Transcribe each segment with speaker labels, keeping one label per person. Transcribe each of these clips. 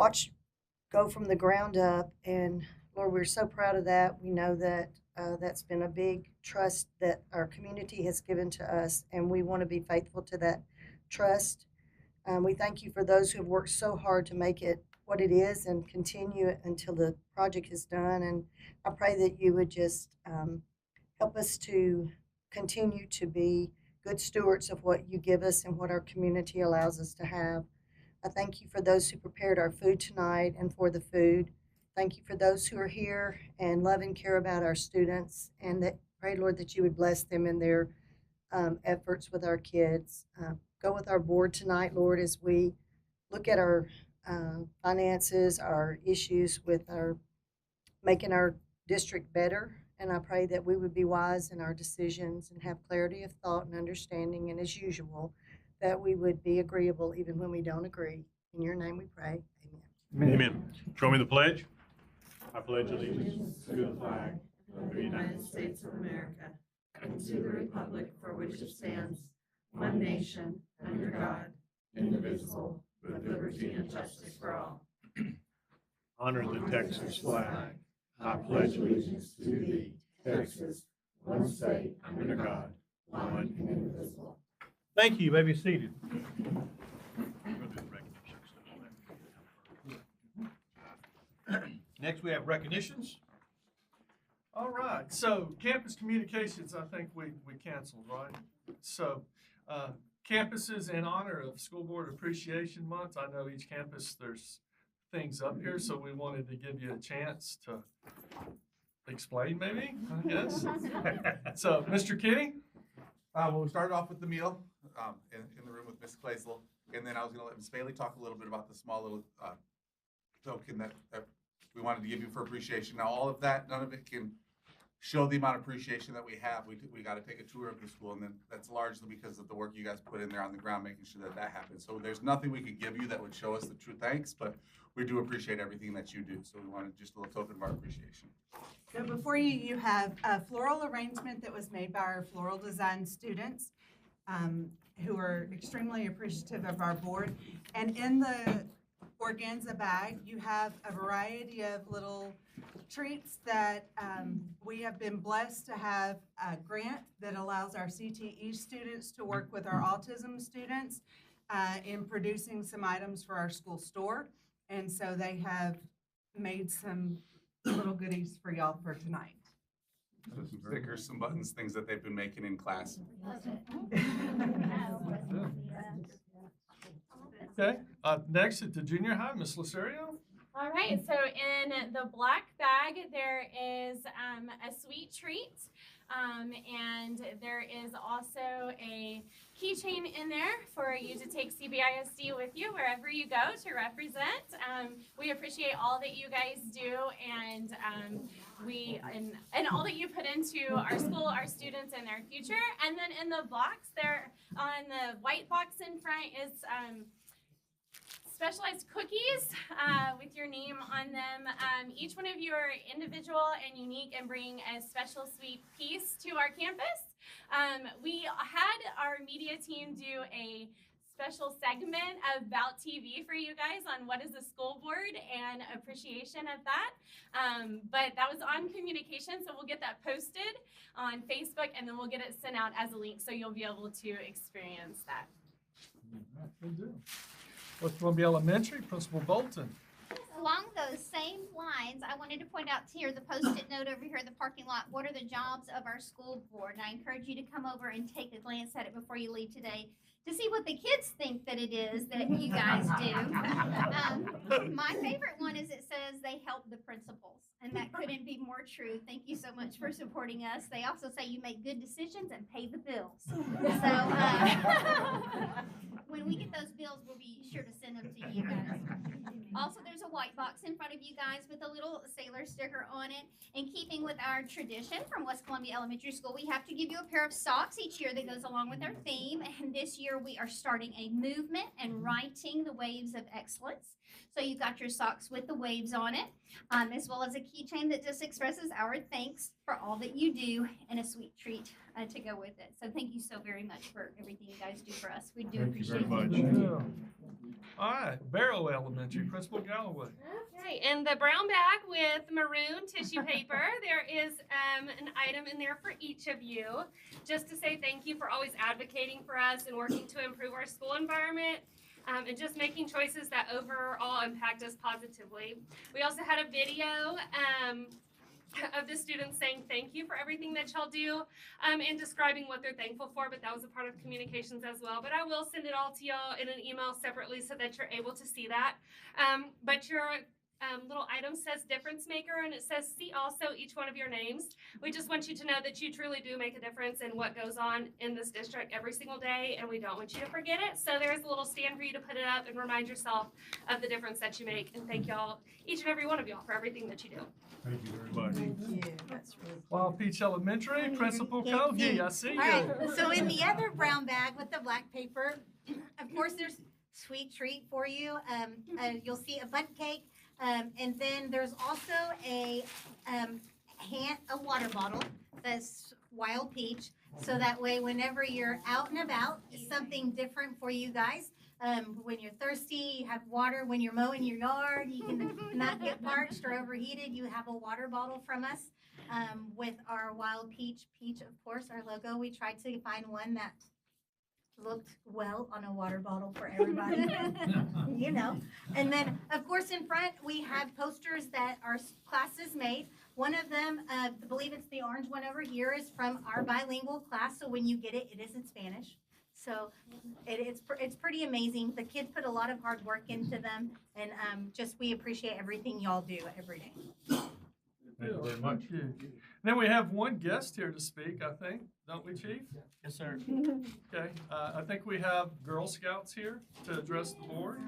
Speaker 1: watch go from the ground up. And Lord, we're so proud of that. We know that that's been a big trust that our community has given to us, and we want to be faithful to that trust. We thank you for those who have worked so hard to make it what it is and continue it until the project is done. And I pray that you would just help us to continue to be good stewards of what you give us and what our community allows us to have. I thank you for those who prepared our food tonight and for the food. Thank you for those who are here and love and care about our students, and that pray, Lord, that you would bless them in their efforts with our kids. Go with our board tonight, Lord, as we look at our finances, our issues with our making our district better. And I pray that we would be wise in our decisions and have clarity of thought and understanding. And as usual, that we would be agreeable even when we don't agree. In your name we pray. Amen.
Speaker 2: Amen. Show me the pledge. I pledge allegiance to the flag
Speaker 3: of the United States of America and to the republic for which it stands, one nation, under God, indivisible, with liberty and justice for all.
Speaker 2: Honor the Texas flag. I pledge allegiance to thee, Texas, one state, under God, one and indivisible. Thank you. You may be seated. Next, we have recognitions.
Speaker 4: All right, so campus communications, I think we canceled, right? So campuses in honor of School Board Appreciation Month. I know each campus, there's things up here, so we wanted to give you a chance to explain maybe, I guess. So, Mr. Kenny?
Speaker 5: Well, we started off with the meal in the room with Miss Claisel, and then I was going to let Ms. Bailey talk a little bit about the small little token that we wanted to give you for appreciation. Now, all of that, none of it can show the amount of appreciation that we have. We got to take a tour of the school, and then that's largely because of the work you guys put in there on the ground, making sure that that happens. So there's nothing we could give you that would show us the true thanks, but we do appreciate everything that you do. So we wanted just a little token of our appreciation.
Speaker 6: So before you, you have a floral arrangement that was made by our floral design students who are extremely appreciative of our board. And in the organza bag, you have a variety of little treats that we have been blessed to have a grant that allows our CTE students to work with our autism students in producing some items for our school store. And so they have made some little goodies for y'all for tonight.
Speaker 5: Some stickers, some buttons, things that they've been making in class.
Speaker 4: Okay, next at the junior high, Miss Lacerio.
Speaker 7: All right, so in the black bag, there is a sweet treat, and there is also a keychain in there for you to take CBISD with you wherever you go to represent. We appreciate all that you guys do, and and all that you put into our school, our students, and their future. And then in the box there, on the white box in front is specialized cookies with your name on them. Each one of you are individual and unique and bring a special sweet piece to our campus. We had our media team do a special segment about TV for you guys on what is the school board and appreciation of that. But that was on communication, so we'll get that posted on Facebook, and then we'll get it sent out as a link so you'll be able to experience that.
Speaker 4: West Columbia Elementary, Principal Bolton.
Speaker 8: Along those same lines, I wanted to point out here the post-it note over here in the parking lot. What are the jobs of our school board? And I encourage you to come over and take a glance at it before you leave today to see what the kids think that it is that you guys do. My favorite one is it says they help the principals, and that couldn't be more true. Thank you so much for supporting us. They also say you make good decisions and pay the bills. So when we get those bills, we'll be sure to send them to you guys. Also, there's a white box in front of you guys with a little sailor sticker on it. In keeping with our tradition from West Columbia Elementary School, we have to give you a pair of socks each year that goes along with our theme. And this year we are starting a movement and writing the waves of excellence. So you've got your socks with the waves on it, as well as a keychain that just expresses our thanks for all that you do and a sweet treat to go with it. So thank you so very much for everything you guys do for us. We do appreciate it.
Speaker 4: Thank you very much. All right, Barrow Elementary, Principal Galloway.
Speaker 7: Okay, in the brown bag with maroon tissue paper, there is an item in there for each of you, just to say thank you for always advocating for us and working to improve our school environment. And just making choices that overall impact us positively. We also had a video of the students saying thank you for everything that y'all do and describing what they're thankful for, but that was a part of communications as well. But I will send it all to y'all in an email separately so that you're able to see that. But your little item says difference maker, and it says see also each one of your names. We just want you to know that you truly do make a difference in what goes on in this district every single day, and we don't want you to forget it. So there's a little stand for you to put it up and remind yourself of the difference that you make. And thank y'all, each and every one of y'all, for everything that you do.
Speaker 2: Thank you very much.
Speaker 1: Thank you. That's really cool.
Speaker 4: Wild Peach Elementary, Principal
Speaker 9: Thank
Speaker 4: Kogi,
Speaker 9: you.
Speaker 4: I see
Speaker 9: All
Speaker 4: you.
Speaker 9: right, so in the other brown bag with the black paper, of course, there's sweet treat for you. You'll see a bundt cake, and then there's also a water bottle that's Wild Peach. So that way, whenever you're out and about, it's something different for you guys. When you're thirsty, you have water. When you're mowing your yard, you can not get parched or overheated. You have a water bottle from us with our Wild Peach. Peach, of course, our logo. We tried to find one that looked well on a water bottle for everybody, you know. And then, of course, in front, we have posters that our classes made. One of them, I believe it's the orange one over here, is from our bilingual class. So when you get it, it is in Spanish. So it's pretty amazing. The kids put a lot of hard work into them, and just we appreciate everything y'all do every day.
Speaker 2: Thank you very much.
Speaker 4: Thank you. Then we have one guest here to speak, I think, don't we, Chief?
Speaker 10: Yes, sir.
Speaker 4: Okay, I think we have Girl Scouts here to address the board.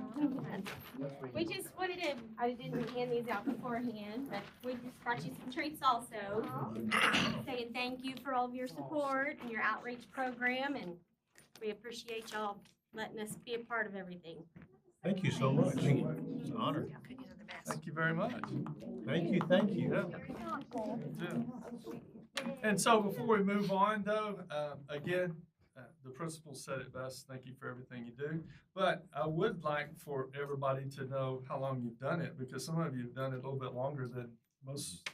Speaker 7: We just wanted to, I didn't hand these out beforehand, but we just brought you some treats also. Saying thank you for all of your support and your outreach program, and we appreciate y'all letting us be a part of everything.
Speaker 2: Thank you so much. It's an honor.
Speaker 9: Cookies are the best.
Speaker 4: Thank you very much.
Speaker 2: Thank you, thank you.
Speaker 4: Yeah. Yeah. And so before we move on, though, again, the principal said it best. Thank you for everything you do. But I would like for everybody to know how long you've done it, because some of you have done it a little bit longer than most.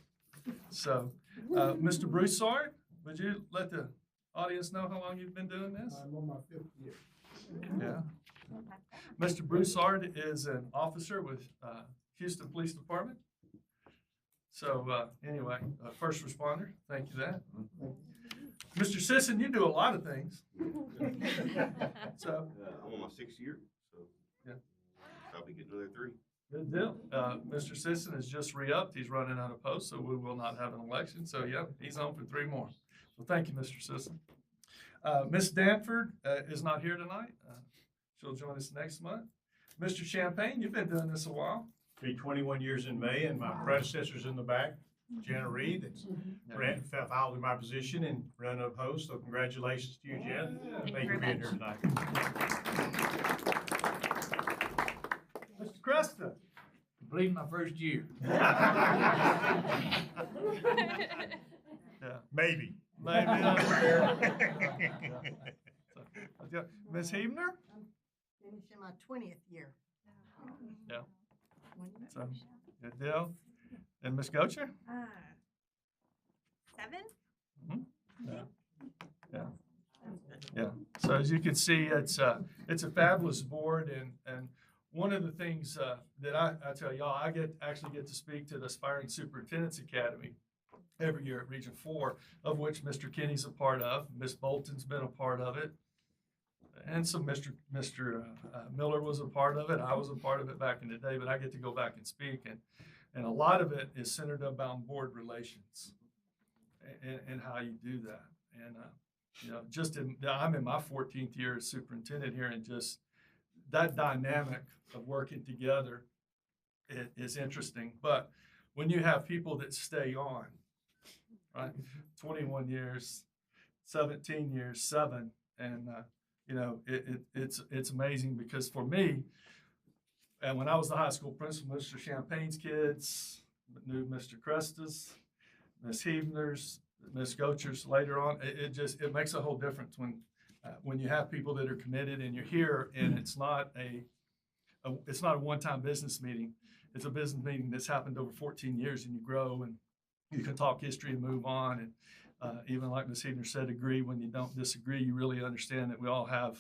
Speaker 4: So, Mr. Broussard, would you let the audience know how long you've been doing this?
Speaker 11: I'm on my 5th year.
Speaker 4: Yeah. Mr. Broussard is an officer with Houston Police Department. So anyway, first responder, thank you that. Mr. Sisson, you do a lot of things. So,
Speaker 12: I'm on my 6th year, so
Speaker 4: yeah,
Speaker 12: I'll be getting another 3.
Speaker 4: good deal. Mr. Sisson is just re-upped. He's running out of posts, so we will not have an election. So yeah, he's on for 3 more. Well, thank you, Mr. Sisson. Ms. Danford is not here tonight. She'll join us next month. Mr. Champagne, you've been doing this a while.
Speaker 2: Be 21 years in May, and my predecessor's in the back, Jenna Reed, that's filed in my position and run unopposed. So congratulations to you, Jen. Thank you for being here tonight.
Speaker 4: Mr. Cresta.
Speaker 10: Completing my first year.
Speaker 4: Yeah,
Speaker 2: Maybe.
Speaker 4: maybe. Ms. Hebner?
Speaker 1: Finishing my 20th year.
Speaker 4: Yeah. So, good deal. And Ms. Gocher?
Speaker 9: 7?
Speaker 4: Yeah. So as you can see, it's a fabulous board, and one of the things that I tell y'all, I actually get to speak to the Aspiring Superintendent's Academy every year at Region 4, of which Mr. Kenny's a part of. Ms. Bolton's been a part of it. And so Mr. Miller was a part of it. I was a part of it back in the day, but I get to go back and speak. And a lot of it is centered about board relations and how you do that. And, I'm in my 14th year as superintendent here, and just that dynamic of working together is interesting. But when you have people that stay on, right, 21 years, 17 years, 7, and, it's amazing, because for me, and when I was the high school principal, Mr. Champagne's kids knew Mr. Cresta's, Ms. Hebner's, Ms. Gocher's later on. It makes a whole difference when you have people that are committed and you're here, and it's not it's not a one-time business meeting. It's a business meeting that's happened over 14 years, and you grow and you can talk history and move on. And even like Ms. Hedner said, agree when you don't disagree. You really understand that we all have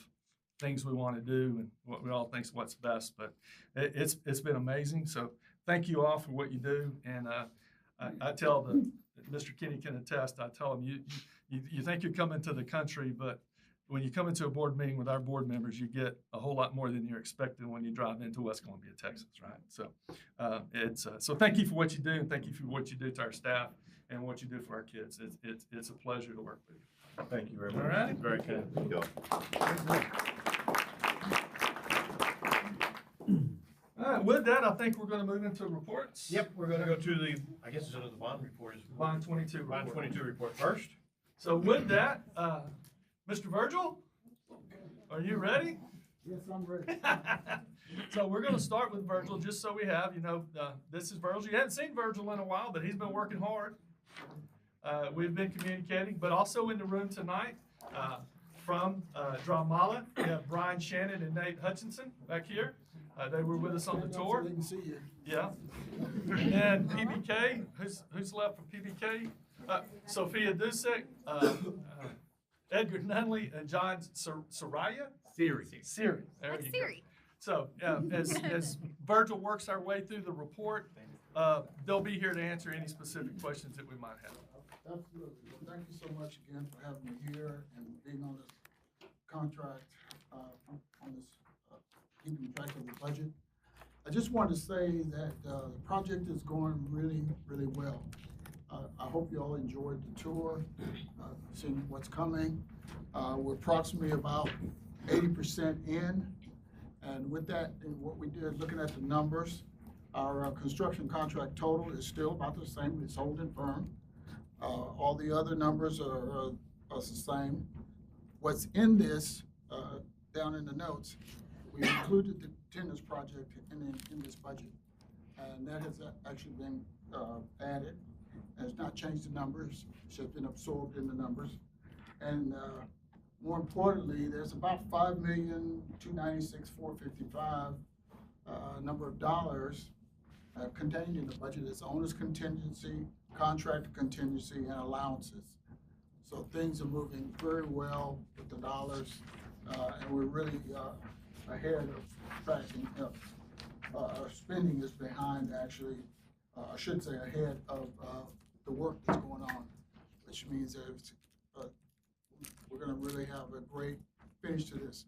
Speaker 4: things we want to do and what we all think is what's best. But it's been amazing. So thank you all for what you do. And I tell Mr. Kenny can attest. I tell him you think you're coming to the country, but when you come into a board meeting with our board members, you get a whole lot more than you're expecting when you drive into West Columbia, Texas, right? So so thank you for what you do, and thank you for what you do to our staff and what you do for our kids. It's a pleasure to work with you.
Speaker 2: Thank you very much.
Speaker 4: All right.
Speaker 2: Very kind.
Speaker 12: Thank you.
Speaker 4: All right, with that, I think we're going to move into reports.
Speaker 2: Yep, we're gonna go to the, I guess it's under the bond report.
Speaker 4: Bond 22.
Speaker 2: Bond
Speaker 4: report.
Speaker 2: 22 report first.
Speaker 4: So with that, Mr. Virgil, are you ready?
Speaker 11: Yes, I'm ready.
Speaker 4: So we're going to start with Virgil, just so we have, this is Virgil. You haven't seen Virgil in a while, but he's been working hard. We've been communicating, but also in the room tonight from Dramala, we have Brian Shannon and Nate Hutchinson back here. They were with us on the tour.
Speaker 11: So they can see you.
Speaker 4: Yeah. And PBK, who's left from PBK? Sophia Dusek, Edgar Nunley, and John Soraya?
Speaker 2: Siri.
Speaker 4: Siri. There
Speaker 8: Like
Speaker 4: you
Speaker 8: Siri.
Speaker 4: go. So as Virgil works our way through the report, they'll be here to answer any specific questions that we might have.
Speaker 11: Absolutely. Well, thank you so much again for having me here and being on this contract, on this, keeping track of the budget. I just wanted to say that the project is going really, really well. I hope you all enjoyed the tour, seeing what's coming. We're approximately about 80% in. And with that, and what we did, looking at the numbers, our construction contract total is still about the same. It's holding firm. All the other numbers are the same. What's in this, down in the notes, we included the tennis project in this budget. And that has actually been added. It's not changed the numbers. It's just been absorbed in the numbers. And more importantly, there's about $5,296,455 number of dollars contained in the budget. It's owner's contingency, contractor contingency, and allowances. So things are moving very well with the dollars, and we're really ahead of tracking. Our spending is behind, actually, I should say ahead of the work that's going on, which means that we're going to really have a great finish to this.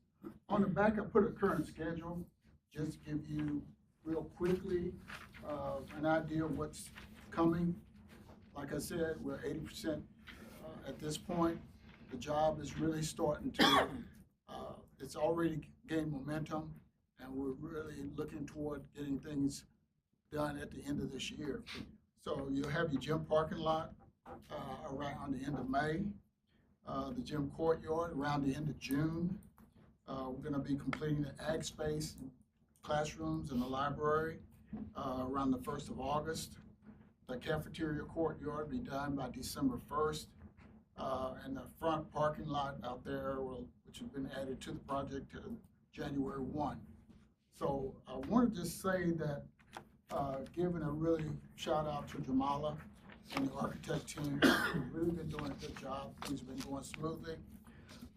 Speaker 11: On the back, I put a current schedule just to give you real quickly an idea of what's coming. Like I said, we're 80% at this point. The job is really starting to, it's already gained momentum, and we're really looking toward getting things done at the end of this year. So you'll have your gym parking lot around the end of May, the gym courtyard around the end of June. We're going to be completing the ag space, classrooms, and the library around the 1st of August. The cafeteria courtyard will be done by December 1st. And the front parking lot out there, which has been added to the project, January 1. So I want to just say that giving a really shout out to Jamala and the architect team. They've really been doing a good job. Things have been going smoothly.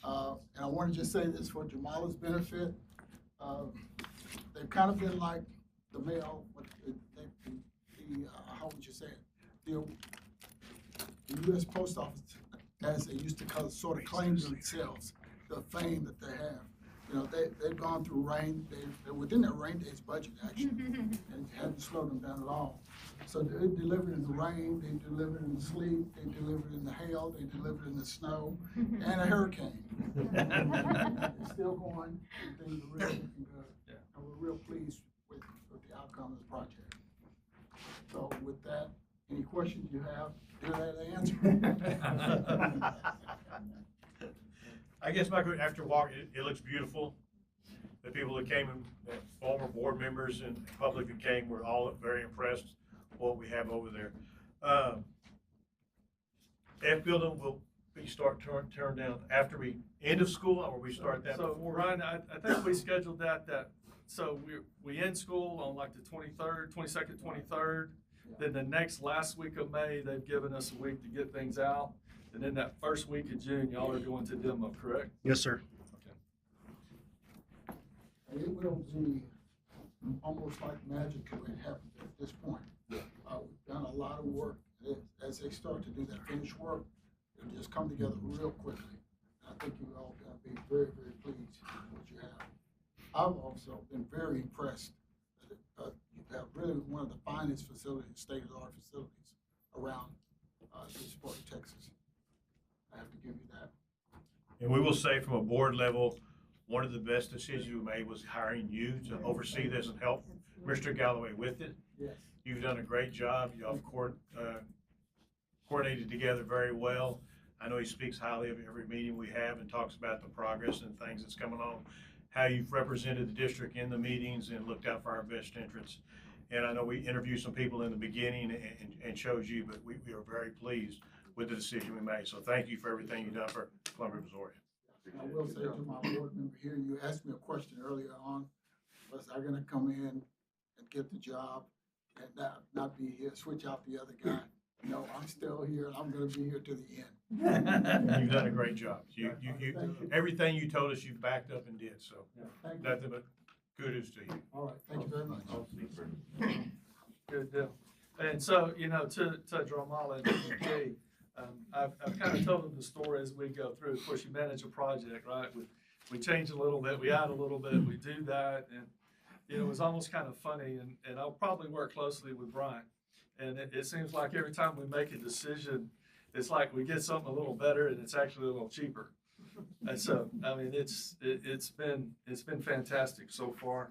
Speaker 11: And I want to just say this for Jamala's benefit. They've kind of been like the mail, how would you say it? The U.S. Post Office, as they used to call it, sort of claim themselves, the fame that they have. You know, they've gone through rain. They're within their rain days budget, actually, and it hasn't slowed them down at all. So they delivered in the rain, they delivered in the sleet, they delivered in the hail, they delivered in the snow, and a hurricane. It's still going, and things are really looking good. And we're real pleased with the outcome of the project. So with that, any questions you have, do that answer.
Speaker 2: I guess, Michael, after walking, it looks beautiful. The people that came, and former board members and public that came, were all very impressed with what we have over there. F building will be turn down after we end of school, or we start that
Speaker 4: So
Speaker 2: before?
Speaker 4: Ryan, I think we scheduled that so we end school on like the 23rd, 22nd, 23rd. Then the last week of May, they've given us a week to get things out. And then that first week of June, y'all are going to demo, correct?
Speaker 2: Yes, sir.
Speaker 4: Okay.
Speaker 11: And it will be almost like magic when it happens at this point. We've done a lot of work. As they start to do that finished work, it'll just come together real quickly. I think you all going to be very, very pleased with what you have. I've also been very impressed that you have really one of the finest facilities, state-of-the-art facilities around this part of Texas. I have to give you that.
Speaker 2: And we will say from a board level, one of the best decisions we made was hiring you to oversee this and help Mr. Galloway with it.
Speaker 11: Yes.
Speaker 2: You've done a great job. Y'all have coordinated together very well. I know he speaks highly of every meeting we have and talks about the progress and things that's coming on, how you've represented the district in the meetings and looked out for our best interests. And I know we interviewed some people in the beginning and chose you, but we are very pleased with the decision we made. So thank you for everything you've done for Columbia, Missouri.
Speaker 11: I will say to my board member here, you asked me a question earlier on, was I gonna come in and get the job and not be here, switch out the other guy? No, I'm still here, and I'm gonna be here to the end.
Speaker 2: You've done a great job. Everything you told us, you've backed up and did, so
Speaker 11: Thank you.
Speaker 2: nothing but kudos to you.
Speaker 11: All right, thank you very much.
Speaker 4: Good deal. And so, you know, to Dramala and PBK, I've kind of told them the story as we go through. Of course, you manage a project, right? We change a little bit, we add a little bit, we do that. And, you know, it was almost kind of funny. And I'll probably work closely with Brian. And it seems like every time we make a decision, it's like we get something a little better and it's actually a little cheaper. And so, I mean, it's been fantastic so far.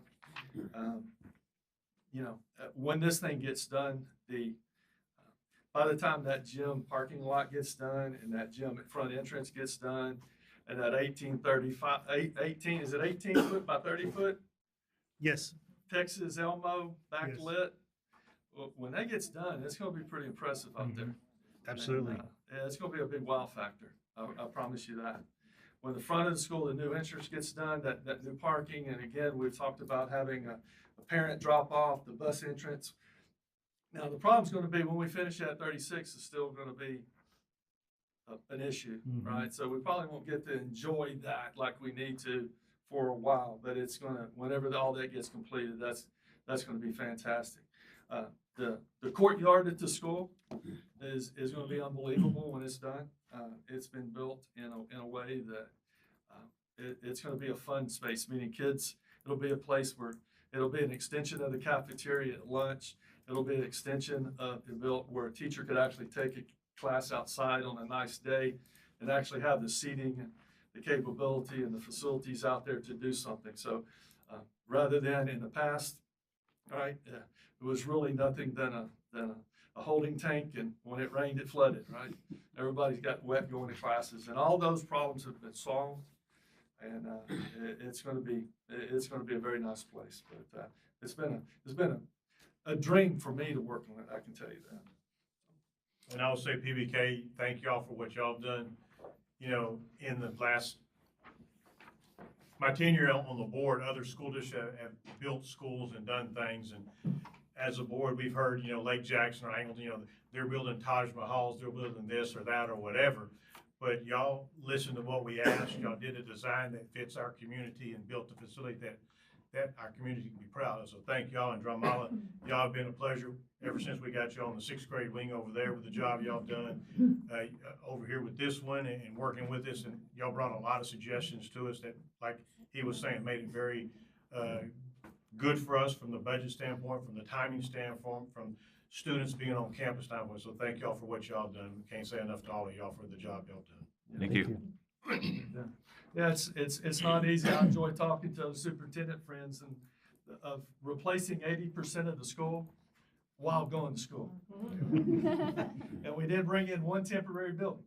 Speaker 4: You know, when this thing gets done, by the time that gym parking lot gets done and that gym front entrance gets done, and that 18 foot by 30 foot
Speaker 2: Yes.
Speaker 4: Texas Elmo
Speaker 2: Yes.
Speaker 4: backlit, well, when that gets done, it's going to be pretty impressive out there.
Speaker 2: Absolutely.
Speaker 4: And, yeah, it's going to be a big wow factor. I promise you that. When the front of the school, the new entrance gets done, that new parking, and again, we've talked about having a parent drop off, the bus entrance. Now, the problem's going to be when we finish at 36, it's still going to be an issue, right? So we probably won't get to enjoy that like we need to for a while, but it's going to, whenever all that gets completed, that's going to be fantastic. The courtyard at the school is going to be unbelievable when it's done. It's been built in a way that it's going to be a fun space, meaning kids, it'll be a place where it'll be an extension of the cafeteria at lunch. It'll be an extension of the built where a teacher could actually take a class outside on a nice day and actually have the seating and the capability and the facilities out there to do something. So rather than in the past, right, it was really nothing than a holding tank, and when it rained, it flooded, right? Everybody's got wet going to classes, and all those problems have been solved, and it's going to be a very nice place. But it's been a dream for me to work on it. I can tell you that.
Speaker 2: And I will say, PBK, thank y'all for what y'all done. You know, in the last, my tenure on the board, other school districts have built schools and done things. And as a board, we've heard, you know, Lake Jackson or Angleton, you know, they're building Taj Mahals, they're building this or that or whatever. But y'all listened to what we asked. Y'all did a design that fits our community and built a facility that our community can be proud of. So thank y'all. And Dramala, y'all have been a pleasure ever since we got you on the 6th grade wing over there with the job y'all done over here with this one and working with us. And y'all brought a lot of suggestions to us that, like he was saying, made it very good for us from the budget standpoint, from the timing standpoint, from students being on campus standpoint. So thank y'all for what y'all done. We can't say enough to all of y'all for the job y'all done.
Speaker 12: Thank you.
Speaker 4: Yeah, it's not easy. I enjoy talking to the superintendent friends and of replacing 80% of the school while going to school. And we did bring in one temporary building.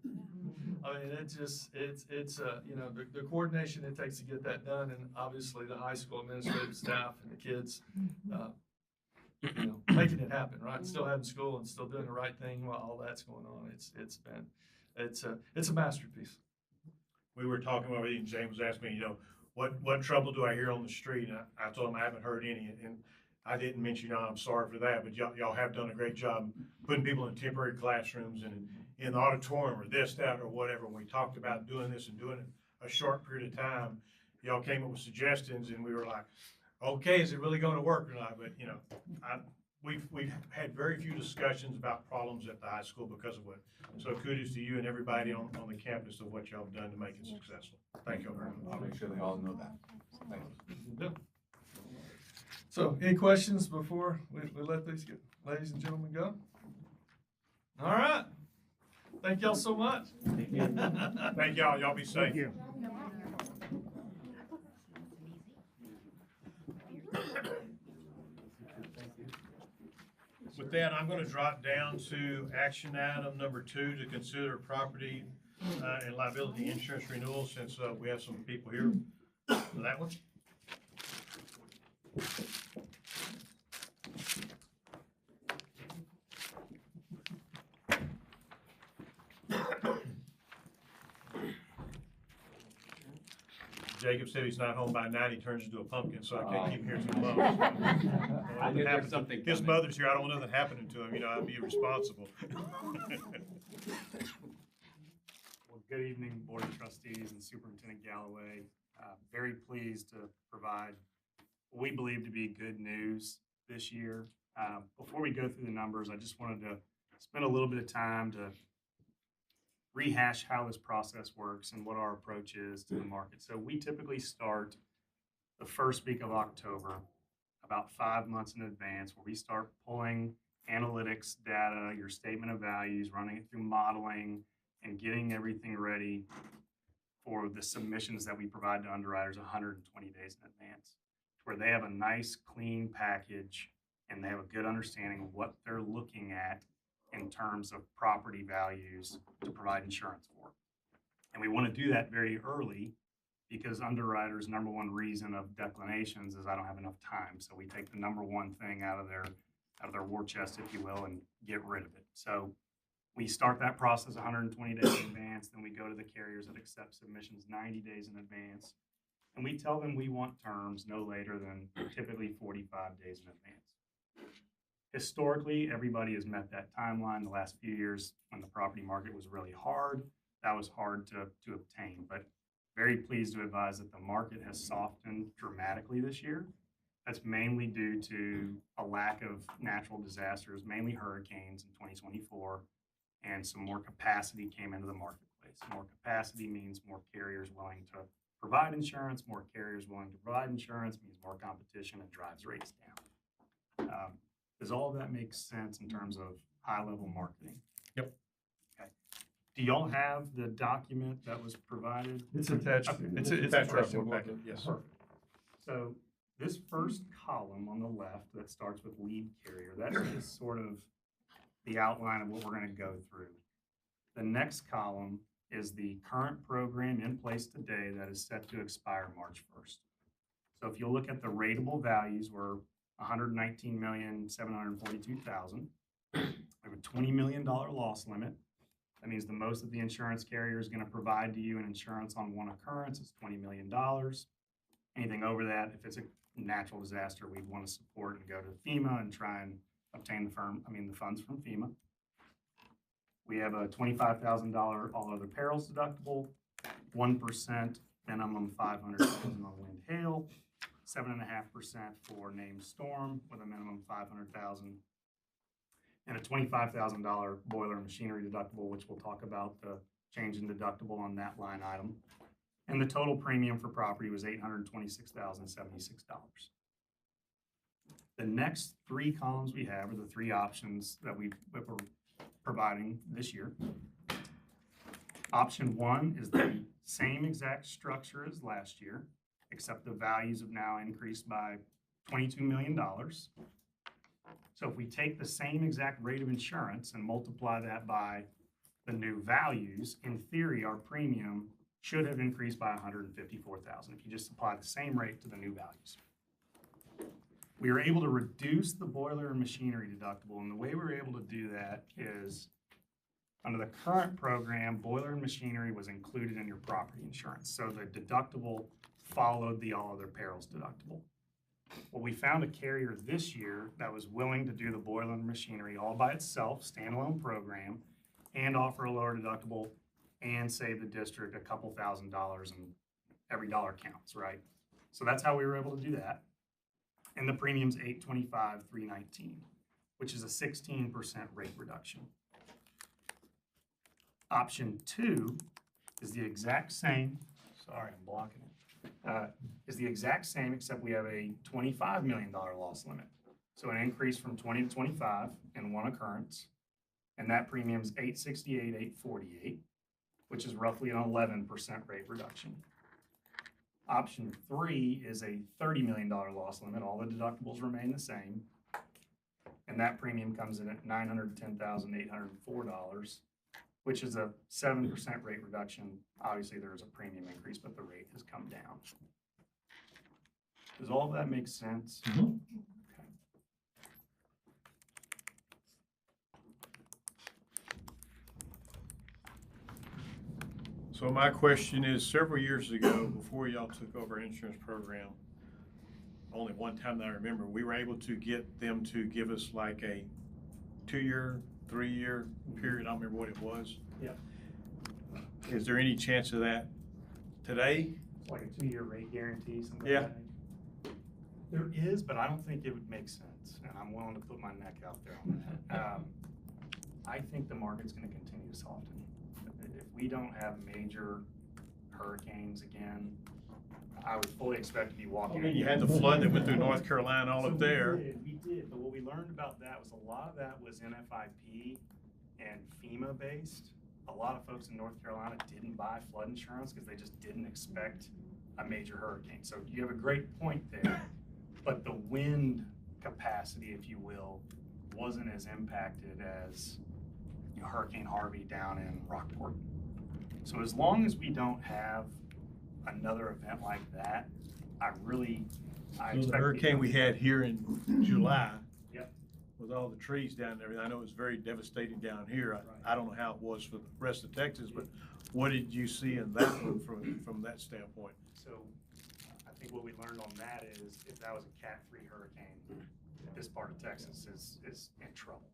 Speaker 4: I mean, it's you know, the coordination it takes to get that done, and obviously the high school administrative staff and the kids, you know, making it happen, right? Still having school and still doing the right thing while all that's going on. It's a masterpiece.
Speaker 2: We were talking about it, and James asked me, you know, what trouble do I hear on the street? And I told them I haven't heard any, and I didn't mention, I'm sorry for that, but y'all have done a great job putting people in temporary classrooms and in the auditorium or this, that, or whatever. When we talked about doing this and doing it a short period of time, y'all came up with suggestions, and we were like, okay, is it really going to work or not? But, we've had very few discussions about problems at the high school because of it. So kudos to you and everybody on the campus of what y'all have done to make it successful. Thank you very
Speaker 5: I'll
Speaker 2: much.
Speaker 5: make sure they all know that. Thank you.
Speaker 4: So, any questions before we let these ladies and gentlemen go? All right. Thank y'all so much.
Speaker 2: Thank y'all. Y'all be safe. With that, I'm going to drop down to action item number 2 to consider property and liability insurance renewal, since we have some people here for that one. Jacob said he's not home by 9, he turns into a pumpkin, so I can't keep him here too long.
Speaker 13: I knew there was something
Speaker 2: His
Speaker 13: coming.
Speaker 2: mother's here, I don't want nothing happening to him, I'd be irresponsible.
Speaker 14: Well, good evening, Board of Trustees and Superintendent Galloway. Very pleased to provide what we believe to be good news this year. Before we go through the numbers, I just wanted to spend a little bit of time to rehash how this process works and what our approach is to the market. So we typically start the first week of October, about 5 months in advance, where we start pulling analytics data, your statement of values, running it through modeling, and getting everything ready for the submissions that we provide to underwriters 120 days in advance, where they have a nice, clean package and they have a good understanding of what they're looking at in terms of property values to provide insurance for. And we want to do that very early because underwriters' number one reason of declinations is I don't have enough time. So we take the number one thing out of their war chest, if you will, and get rid of it. So we start that process 120 days in advance. Then we go to the carriers that accept submissions 90 days in advance. And we tell them we want terms no later than typically 45 days in advance. Historically, everybody has met that timeline. The last few years, when the property market was really hard, that was hard to obtain. But very pleased to advise that the market has softened dramatically this year. That's mainly due to a lack of natural disasters, mainly hurricanes in 2024, and some more capacity came into the marketplace. More capacity means more carriers willing to provide insurance. More carriers willing to provide insurance means more competition and drives rates down. Does all of that make sense in terms of high-level marketing?
Speaker 2: Yep.
Speaker 14: Okay. Do y'all have the document that was provided?
Speaker 4: It's attached.
Speaker 14: Okay.
Speaker 4: It's
Speaker 2: That's
Speaker 4: attached.
Speaker 2: right, we're back. Yes.
Speaker 14: Perfect. So this first column on the left that starts with lead carrier, that's just sort of the outline of what we're going to go through. The next column is the current program in place today that is set to expire March 1st. So if you look at the rateable values, we're $119,742,000. We have a $20 million loss limit. That means the most that the insurance carrier is going to provide to you in insurance on one occurrence is $20 million. Anything over that, if it's a natural disaster, we'd want to support and go to FEMA and try and obtain the funds from FEMA. We have a $25,000 all other perils deductible, 1% minimum $500,000 on wind hail, 7.5% for named storm with a minimum $500,000, and a $25,000 boiler and machinery deductible, which we'll talk about the change in deductible on that line item. And the total premium for property was $826,076. The next three columns we have are the three options that we're providing this year. Option 1 is the same exact structure as last year, except the values have now increased by $22 million. So if we take the same exact rate of insurance and multiply that by the new values, in theory, our premium should have increased by $154,000 if you just apply the same rate to the new values. We were able to reduce the boiler and machinery deductible, and the way we were able to do that is under the current program, boiler and machinery was included in your property insurance. So the deductible followed the all other perils deductible. Well, we found a carrier this year that was willing to do the boiler and machinery all by itself, standalone program, and offer a lower deductible and save the district a couple $1,000s, and every dollar counts, right? So that's how we were able to do that. And the premium's $825,319, which is a 16% rate reduction. Option 2 is the exact same. Sorry, I'm blocking it. Is the exact same, except we have a $25 million loss limit. So an increase from 20 to 25 in one occurrence. And that premium's $868,848, which is roughly an 11% rate reduction. Option 3 is a $30 million loss limit. All the deductibles remain the same. And that premium comes in at $910,804, which is a 7% rate reduction. Obviously, there is a premium increase, but the rate has come down. Does all of that make sense?
Speaker 2: Mm-hmm.
Speaker 14: Okay.
Speaker 2: So my question is, several years ago, before y'all took over our insurance program, only one time that I remember, we were able to get them to give us like a 2-year, 3-year period. I don't remember what it was.
Speaker 14: Yeah.
Speaker 2: Is there any chance of that today?
Speaker 14: It's like a 2-year rate guarantee, something
Speaker 2: Yeah.
Speaker 14: like that. There is, but I don't think it would make sense, and I'm willing to put my neck out there on that. I think the market's going to continue to soften. If we don't have major hurricanes again, I would fully expect to be walking.
Speaker 2: I mean, you had the flood that went through North Carolina, all
Speaker 14: So
Speaker 2: up there.
Speaker 14: We did, but what we learned about that was a lot of that was NFIP and FEMA based. A lot of folks in North Carolina didn't buy flood insurance because they just didn't expect a major hurricane. So you have a great point there, but the wind capacity, if you will, wasn't as impacted as Hurricane Harvey down in Rockport. So as long as we don't have another event like that, I
Speaker 2: So the
Speaker 14: expect
Speaker 2: hurricane we had here in July,
Speaker 14: Yep.
Speaker 2: with all the trees down and everything, I know it was very devastating down here. I don't know how it was for the rest of Texas, but what did you see in that one from that standpoint?
Speaker 14: So I think what we learned on that is if that was a Cat 3 hurricane, this part of Texas is in trouble.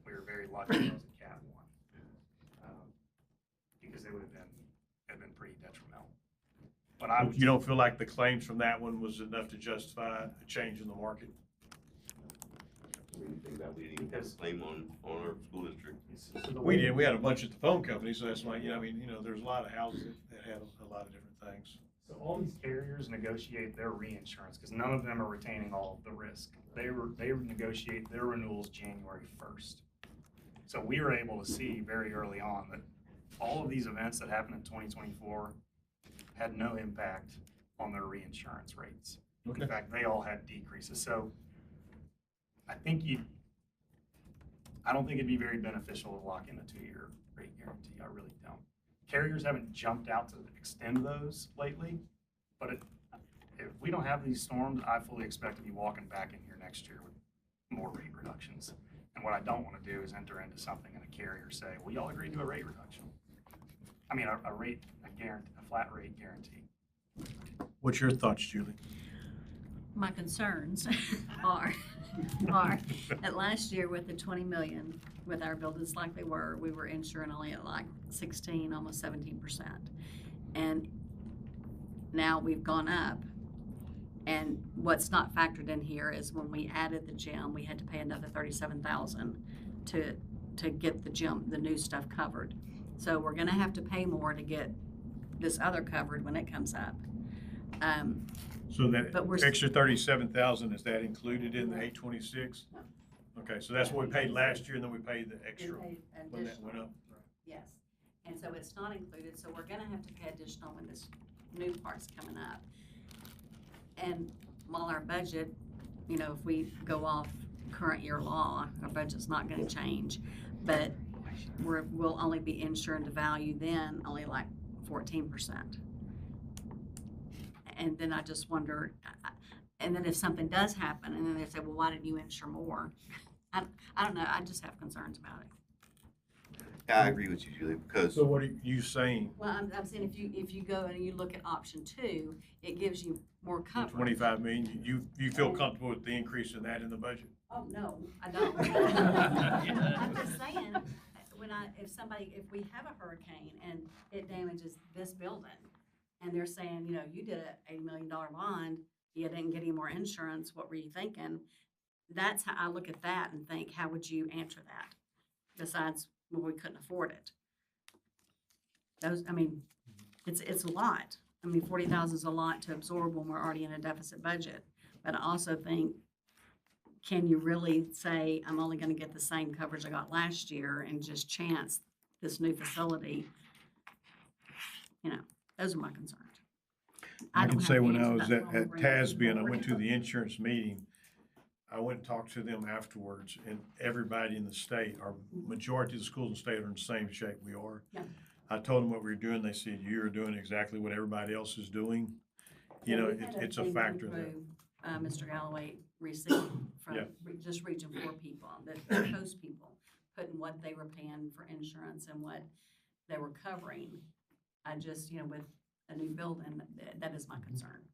Speaker 14: We were very lucky it was a Cat 1, because it would have been pretty detrimental. But I would,
Speaker 2: You don't feel like the claims from that one was enough to justify a change in the market?
Speaker 12: We didn't think that we didn't even have a claim on our school district.
Speaker 14: so the
Speaker 2: We
Speaker 14: way-
Speaker 2: did. We had a bunch at the phone company, so that's why, there's a lot of houses that had a lot of different things.
Speaker 14: So all these carriers negotiate their reinsurance because none of them are retaining all of the risk. They negotiate their renewals January 1st. So we were able to see very early on that all of these events that happened in 2024 had no impact on their reinsurance rates.
Speaker 2: Okay.
Speaker 14: In fact, they all had decreases. So I don't think it'd be very beneficial to lock in a 2-year rate guarantee. I really don't. Carriers haven't jumped out to extend those lately, but if we don't have these storms, I fully expect to be walking back in here next year with more rate reductions. And what I don't want to do is enter into something and a carrier say, well, y'all agreed to a rate reduction. I mean, a flat rate guarantee.
Speaker 2: What's your thoughts, Julie?
Speaker 15: My concerns are that last year with the 20 million, with our buildings like they were, we were insuring only at like 16, almost 17%. And now we've gone up. And what's not factored in here is when we added the gym, we had to pay another $37,000 to get the gym, the new stuff covered. So we're gonna have to pay more to get this other covered when it comes up.
Speaker 2: So that
Speaker 15: But we're-
Speaker 2: extra 37,000, is that included in the 826? Okay, so that's what we paid last year, and then we paid the extra
Speaker 15: We paid
Speaker 2: when that
Speaker 15: additional.
Speaker 2: went up.
Speaker 15: Yes, and so it's not included, so we're gonna have to pay additional when this new part's coming up. And while our budget, if we go off current year law, our budget's not gonna change, but we'll only be insuring the value then only like 14%. And then I just wonder, and then if something does happen, and then they say, well, why didn't you insure more? I don't know, I just have concerns about it.
Speaker 12: I agree with you, Julie, because
Speaker 2: So what are you saying?
Speaker 15: Well, I'm saying if you go and you look at option 2, it gives you more coverage.
Speaker 2: 25 million, you feel comfortable with the increase in that in the budget?
Speaker 15: Oh, no, I don't. I'm just saying, if we have a hurricane and it damages this building, and they're saying, you did a $80 million bond, you didn't get any more insurance, what were you thinking? That's how I look at that and think, how would you answer that? Besides, well, we couldn't afford it. It's a lot. 40,000 is a lot to absorb when we're already in a deficit budget. But I also think, can you really say, I'm only gonna get the same coverage I got last year and just chance this new facility? Those are my concerns.
Speaker 2: I
Speaker 15: don't
Speaker 2: can
Speaker 15: have
Speaker 2: say
Speaker 15: the
Speaker 2: when I
Speaker 15: answer.
Speaker 2: was
Speaker 15: That's
Speaker 2: at
Speaker 15: why I'm
Speaker 2: at
Speaker 15: bringing it
Speaker 2: TASB and I
Speaker 15: forward.
Speaker 2: went to the insurance meeting, I went and talked to them afterwards, and everybody in the state, or majority of the schools in the state are in the same shape we are.
Speaker 15: Yeah.
Speaker 2: I told them what we were doing, they said, you're doing exactly what everybody else is doing.
Speaker 15: Yeah, we've had
Speaker 2: It's a
Speaker 15: thing
Speaker 2: factor
Speaker 15: come
Speaker 2: there.
Speaker 15: through, Mr. Galloway received from
Speaker 2: Yeah.
Speaker 15: just Region 4 people, the coast people, putting what they were paying for insurance and what they were covering. I just, with a new building, that is my concern.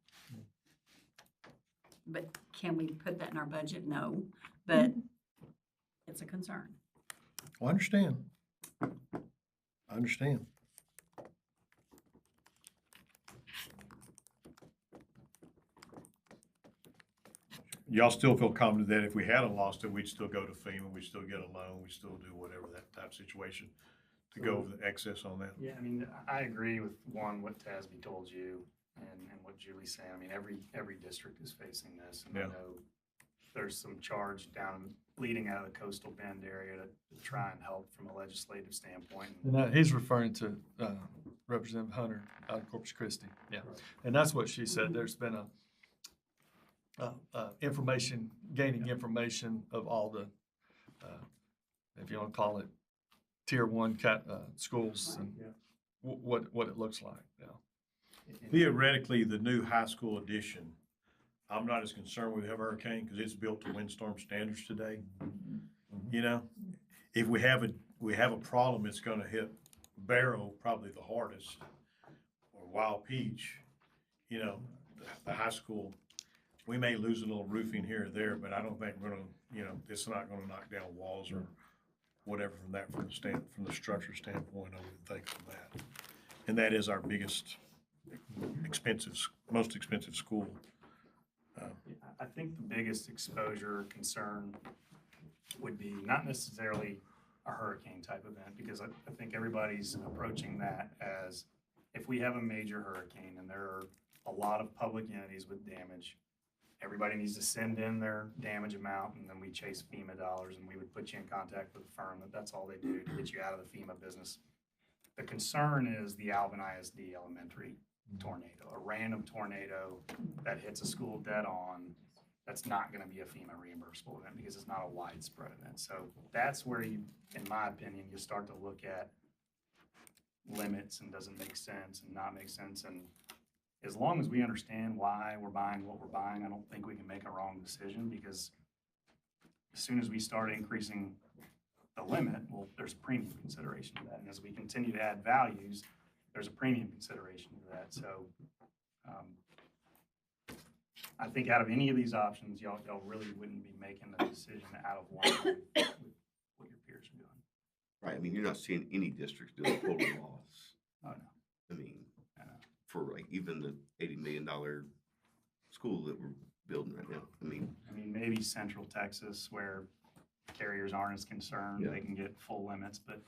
Speaker 15: But can we put that in our budget? No, but it's a concern.
Speaker 2: Well, I understand. I understand. Y'all still feel confident that if we hadn't lost it, we'd still go to FEMA, we'd still get a loan, we'd still do whatever that type of situation to go over the excess on that?
Speaker 14: Yeah, I agree with what Tasby told you and what Julie's saying. Every district is facing this, and I
Speaker 2: Yeah.
Speaker 14: know there's some charge down leading out of the coastal bend area to try and help from a legislative standpoint.
Speaker 4: And he's referring to Representative Hunter out of Corpus Christi. Yeah, and that's what she said. There's been a gaining information of all the, if you want to call it, tier 1 schools and what it looks like. Yeah.
Speaker 2: Theoretically, the new high school addition, I'm not as concerned with the hurricane because it's built to windstorm standards today. If we have a problem, it's going to hit Barrow probably the hardest, or Wild Peach. The high school, we may lose a little roofing here or there, but I don't think we're going to, it's not going to knock down walls or whatever from the structure standpoint. I wouldn't think from that. And that is our biggest most expensive school.
Speaker 14: I think the biggest exposure concern would be not necessarily a hurricane type event, because I think everybody's approaching that as, if we have a major hurricane and there are a lot of public entities with damage, everybody needs to send in their damage amount, and then we chase FEMA dollars, and we would put you in contact with a firm that's all they do to get you out of the FEMA business. The concern is the Alvin ISD elementary tornado, a random tornado that hits a school dead on. That's not going to be a FEMA reimbursable event because it's not a widespread event. So that's where you, in my opinion, you start to look at limits and does it make sense and not make sense. And as long as we understand why we're buying what we're buying, I don't think we can make a wrong decision, because as soon as we start increasing the limit, well, there's a premium consideration to that. And as we continue to add values, there's a premium consideration to that. So I think out of any of these options, y'all really wouldn't be making the decision out of line with what your peers are doing.
Speaker 12: right, you're not seeing any districts do a total loss.
Speaker 14: Oh, no.
Speaker 12: For like even the $80 million school that we're building right now.
Speaker 14: Maybe Central Texas, where carriers aren't as concerned,
Speaker 12: Yeah.
Speaker 14: they can get full limits, but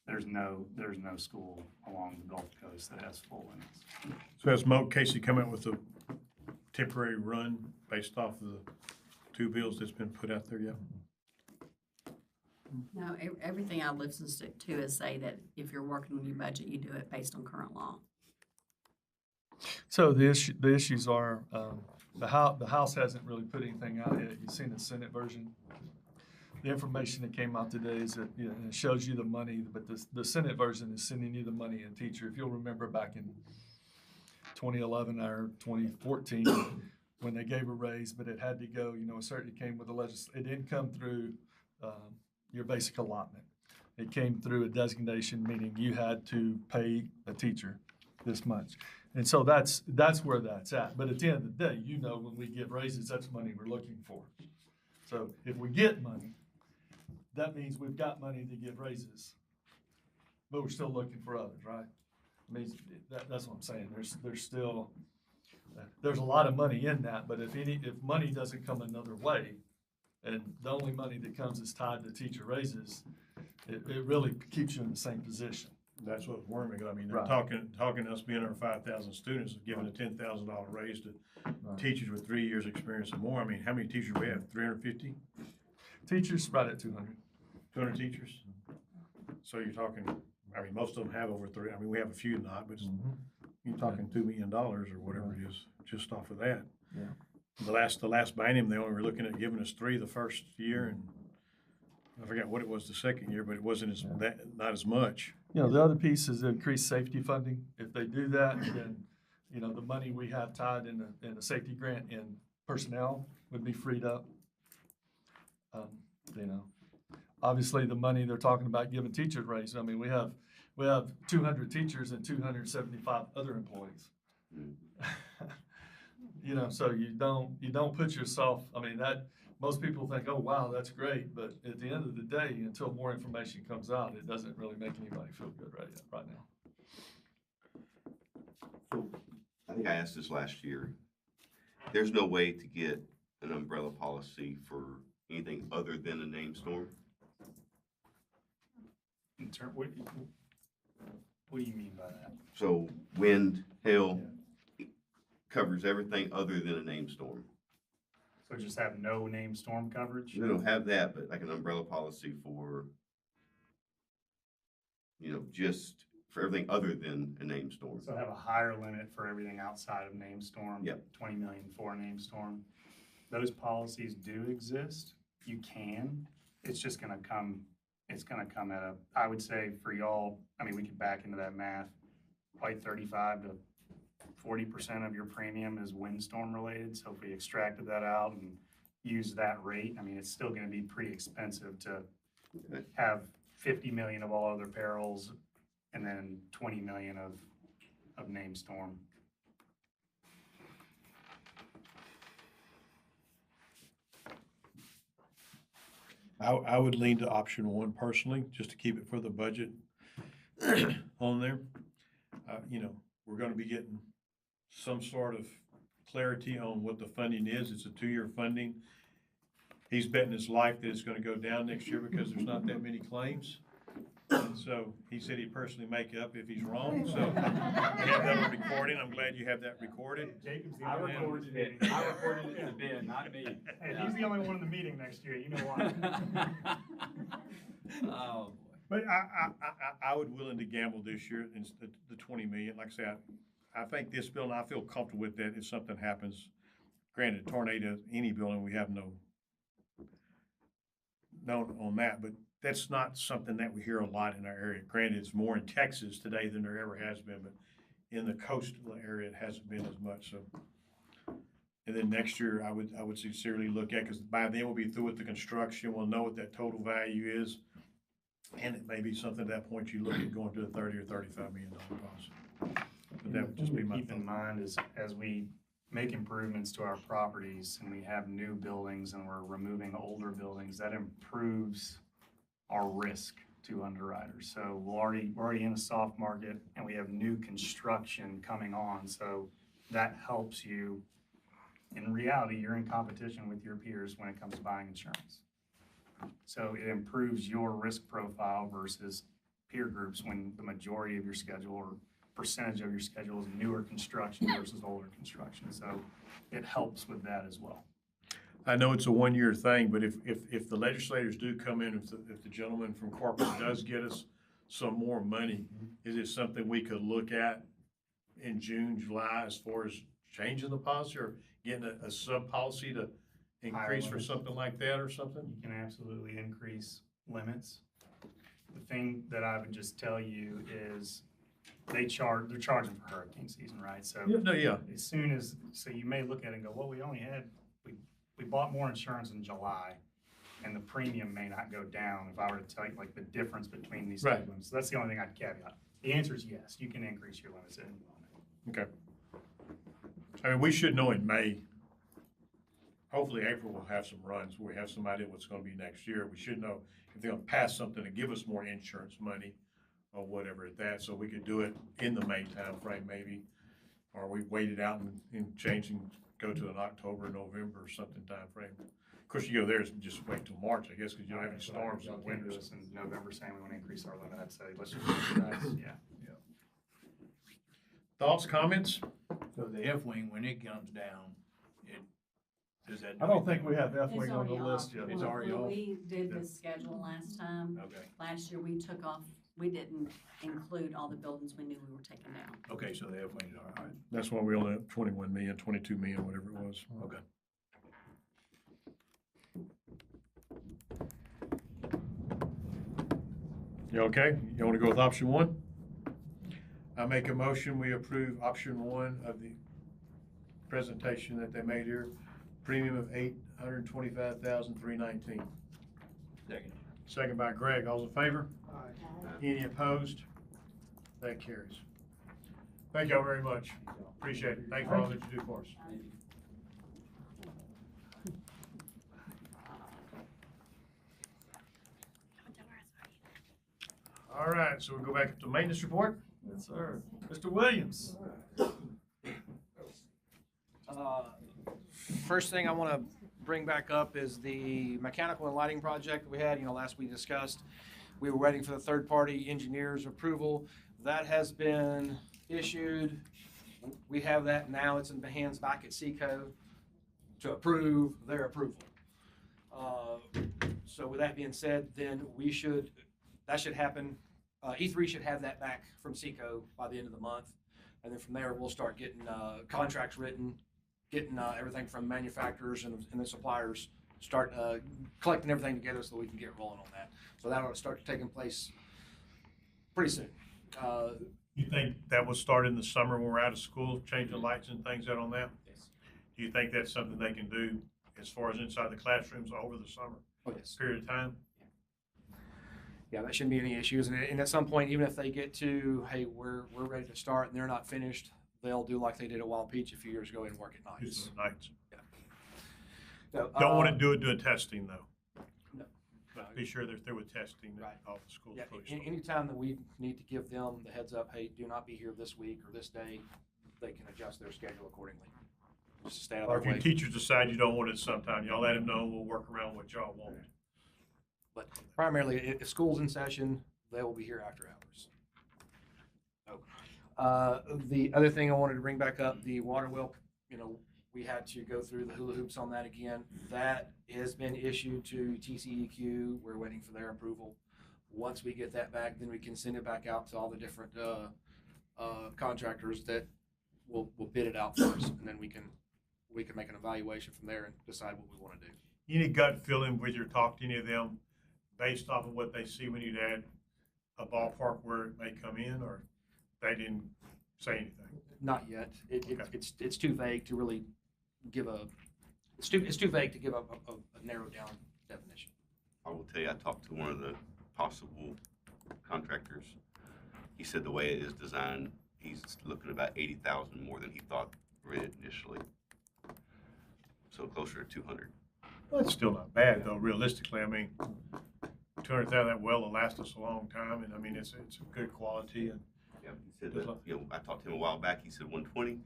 Speaker 14: there's no school along the Gulf Coast that has full limits.
Speaker 2: So has Moat Casey come out with a temporary run based off of the 2 bills that's been put out there yet?
Speaker 15: No, everything I've listened to is say that if you're working on your budget, you do it based on current law.
Speaker 4: So the issues are, the House hasn't really put anything out yet. You've seen the Senate version. The information that came out today is that, it shows you the money, but the Senate version is sending you the money in teacher. If you'll remember back in 2011 or 2014, when they gave a raise, but it had to go, it certainly came with the it didn't come through your basic allotment. It came through a designation, meaning you had to pay a teacher this much. And so that's where that's at. But at the end of the day, you know, when we get raises, that's money we're looking for. So if we get money, that means we've got money to give raises. But we're still looking for others, right? I mean, that's what I'm saying. There's still, there's a lot of money in that, but if money doesn't come another way, and the only money that comes is tied to teacher raises, it really keeps you in the same position.
Speaker 2: That's what's worrying me. I mean, they're
Speaker 4: Right.
Speaker 2: talking us being our 5,000 students, giving a $10,000 raise to teachers with 3 years experience or more. I mean, how many teachers we have? 350?
Speaker 4: Teachers right at 200.
Speaker 2: 200 teachers? So you're talking, I mean, most of them have over three. I mean, we have a few not, but you're talking $2 million or whatever it is, just off of that.
Speaker 4: Yeah.
Speaker 2: The last biennium, they only were looking at giving us 3 the first year, and I forgot what it was the second year, but it wasn't not as much.
Speaker 4: You know, the other piece is increased safety funding. If they do that, then, you know, the money we have tied in the safety grant in personnel would be freed up. You know, obviously the money they're talking about giving teachers raise. I mean, we have 200 teachers and 275 other employees. You know, so you don't put yourself, I mean, that, most people think, oh, wow, that's great. But at the end of the day, until more information comes out, it doesn't really make anybody feel good right now.
Speaker 12: So I think I asked this last year. There's no way to get an umbrella policy for anything other than a name storm?
Speaker 14: What do you mean by that?
Speaker 12: So wind, hail, covers everything other than a name storm.
Speaker 14: So just have no name storm coverage?
Speaker 12: We don't have that, but like an umbrella policy for, you know, just for everything other than a name storm.
Speaker 14: So have a higher limit for everything outside of name storm?
Speaker 12: Yep.
Speaker 14: 20 million for a name storm. Those policies do exist. You can. It's just gonna come, it's gonna come at a, I would say for y'all, I mean, we could back into that math, probably 35 to 40% of your premium is windstorm related. So if we extracted that out and used that rate, I mean, it's still gonna be pretty expensive to have 50 million of all other perils and then 20 million of name storm.
Speaker 2: I would lean to option 1 personally, just to keep it for the budget on there. You know, we're gonna be getting some sort of clarity on what the funding is. It's a 2-year funding. He's betting his life that it's gonna go down next year because there's not that many claims. And so he said he'd personally make up if he's wrong, so we have that on recording. I'm glad you have that recorded.
Speaker 14: Jacob's the
Speaker 13: I
Speaker 14: only one
Speaker 13: recorded
Speaker 14: in the
Speaker 13: it.
Speaker 14: meeting.
Speaker 13: I recorded it to Ben, not me.
Speaker 14: Hey, he's the only one in the meeting next year, you know why.
Speaker 13: Oh, boy.
Speaker 2: But I would willing to gamble this year instead the 20 million. Like I said, I think this building, I feel comfortable with that if something happens. Granted, tornado, any building, we have no on that, but that's not something that we hear a lot in our area. Granted, it's more in Texas today than there ever has been, but in the coastal area, it hasn't been as much, so. And then next year, I would sincerely look at, because by then we'll be through with the construction, we'll know what that total value is. And it may be something at that point you look at going to a $30 or $35 million policy. But that would just be my
Speaker 14: Keep in mind is as we make improvements to our properties and we have new buildings and we're removing older buildings, that improves our risk to underwriters. So we're already in a soft market and we have new construction coming on. So that helps you. In reality, you're in competition with your peers when it comes to buying insurance. So it improves your risk profile versus peer groups when the majority of your schedule or percentage of your schedule is newer construction versus older construction. So it helps with that as well.
Speaker 2: I know it's a 1-year thing, but if the legislators do come in, if the gentleman from corporate does get us some more money, is it something we could look at in June, July, as far as changing the policy or getting a sub-policy to increase for something like that or something?
Speaker 14: You can absolutely increase limits. The thing that I would just tell you is they're charging for hurricane season, right? So
Speaker 2: Yeah.
Speaker 14: as soon as, so you may look at it and go, well, we bought more insurance in July. and the premium may not go down if I were to tell you like the difference between these
Speaker 2: Right.
Speaker 14: two limits. So that's the only thing I'd caveat. The answer is yes, you can increase your limits at any moment.
Speaker 2: Okay. I mean, we should know in May. Hopefully April will have some runs where we have some idea what's gonna be next year. We should know if they're gonna pass something to give us more insurance money or whatever at that, so we could do it in the May timeframe maybe. Or we wait it out and change and go to an October, November or something timeframe. Of course, you go there and just wait till March, I guess, because you don't have any storms in
Speaker 14: Y'all
Speaker 2: the
Speaker 14: came to
Speaker 2: winter.
Speaker 14: us in November saying we want to increase our limit, I'd say, let's just, yeah.
Speaker 2: Thoughts, comments?
Speaker 10: So the F-wing, when it comes down, does that?
Speaker 4: I don't think we have
Speaker 15: It's
Speaker 4: F-wing on the
Speaker 15: already
Speaker 4: list
Speaker 15: off.
Speaker 4: yet.
Speaker 10: It's already
Speaker 15: When
Speaker 10: off?
Speaker 15: we did the schedule last time,
Speaker 10: Okay,
Speaker 15: last year, we took off, we didn't include all the buildings we knew we were taking down.
Speaker 10: okay, so the F-wing is all right.
Speaker 2: That's why we only have 21 million, 22 million, whatever it was.
Speaker 10: Okay.
Speaker 2: You okay? You want to go with option one? I make a motion, we approve option one of the presentation that they made here, premium of $825,319.
Speaker 10: Second.
Speaker 2: Second by Greg, all's in favor? Any opposed? That carries. Thank y'all very much. Appreciate it. Thank you for all that you do for us. All right, so we go back up to maintenance report.
Speaker 4: Yes, sir. Mr. Williams.
Speaker 16: First thing I want to bring back up is the mechanical and lighting project we had, last we discussed. We were waiting for the third-party engineer's approval. That has been issued. We have that now. It's in the hands back at Seco to approve their approval. So with that being said, then that should happen. E3 should have that back from Seco by the end of the month. And then from there, we'll start getting contracts written, getting everything from manufacturers and the suppliers, start collecting everything together so that we can get rolling on that. So that'll start taking place pretty soon.
Speaker 2: You think that will start in the summer when we're out of school, changing lights and things out on that?
Speaker 16: Yes.
Speaker 2: Do you think that's something they can do as far as inside the classrooms over the summer
Speaker 16: Oh, yes.
Speaker 2: period of time?
Speaker 16: Yeah, that shouldn't be any issues. And at some point, even if they get to, hey, we're ready to start and they're not finished, they'll do like they did at Wild Peach a few years ago and work at
Speaker 2: Do
Speaker 16: nights.
Speaker 2: some nights.
Speaker 16: So,
Speaker 2: Don't want to do it doing testing though.
Speaker 16: No.
Speaker 2: Be sure they're through with testing, that
Speaker 16: Right.
Speaker 2: all the schools.
Speaker 16: Yeah,
Speaker 2: fully stocked.
Speaker 16: anytime that we need to give them the heads up, hey, do not be here this week or this day, they can adjust their schedule accordingly. Just to stay out
Speaker 2: Or
Speaker 16: of
Speaker 2: if
Speaker 16: their
Speaker 2: your
Speaker 16: way.
Speaker 2: teachers decide you don't want it sometime, y'all let them know, we'll work around what y'all want.
Speaker 16: But primarily, if school's in session, they will be here after hours. The other thing I wanted to bring back up, the water well, we had to go through the hula hoops on that again. That has been issued to TCEQ. We're waiting for their approval. Once we get that back, then we can send it back out to all the different contractors that will bid it out for us, and then we can make an evaluation from there and decide what we want to do.
Speaker 2: Any gut feeling with your talk to any of them based off of what they see when you add a ballpark where it may come in, or they didn't say anything?
Speaker 16: Not yet.
Speaker 2: Okay.
Speaker 16: It's too vague to really give it's too vague to give a narrowed down definition.
Speaker 12: I will tell you, I talked to one of the possible contractors. He said the way it is designed, he's looking at about 80,000 more than he thought initially. So closer to 200.
Speaker 2: Well, it's still not bad though, realistically. I mean, 200,000, that well will last us a long time, and I mean, it's a good quality. And
Speaker 12: Yeah, he said that, I talked to him a while back, he said 120.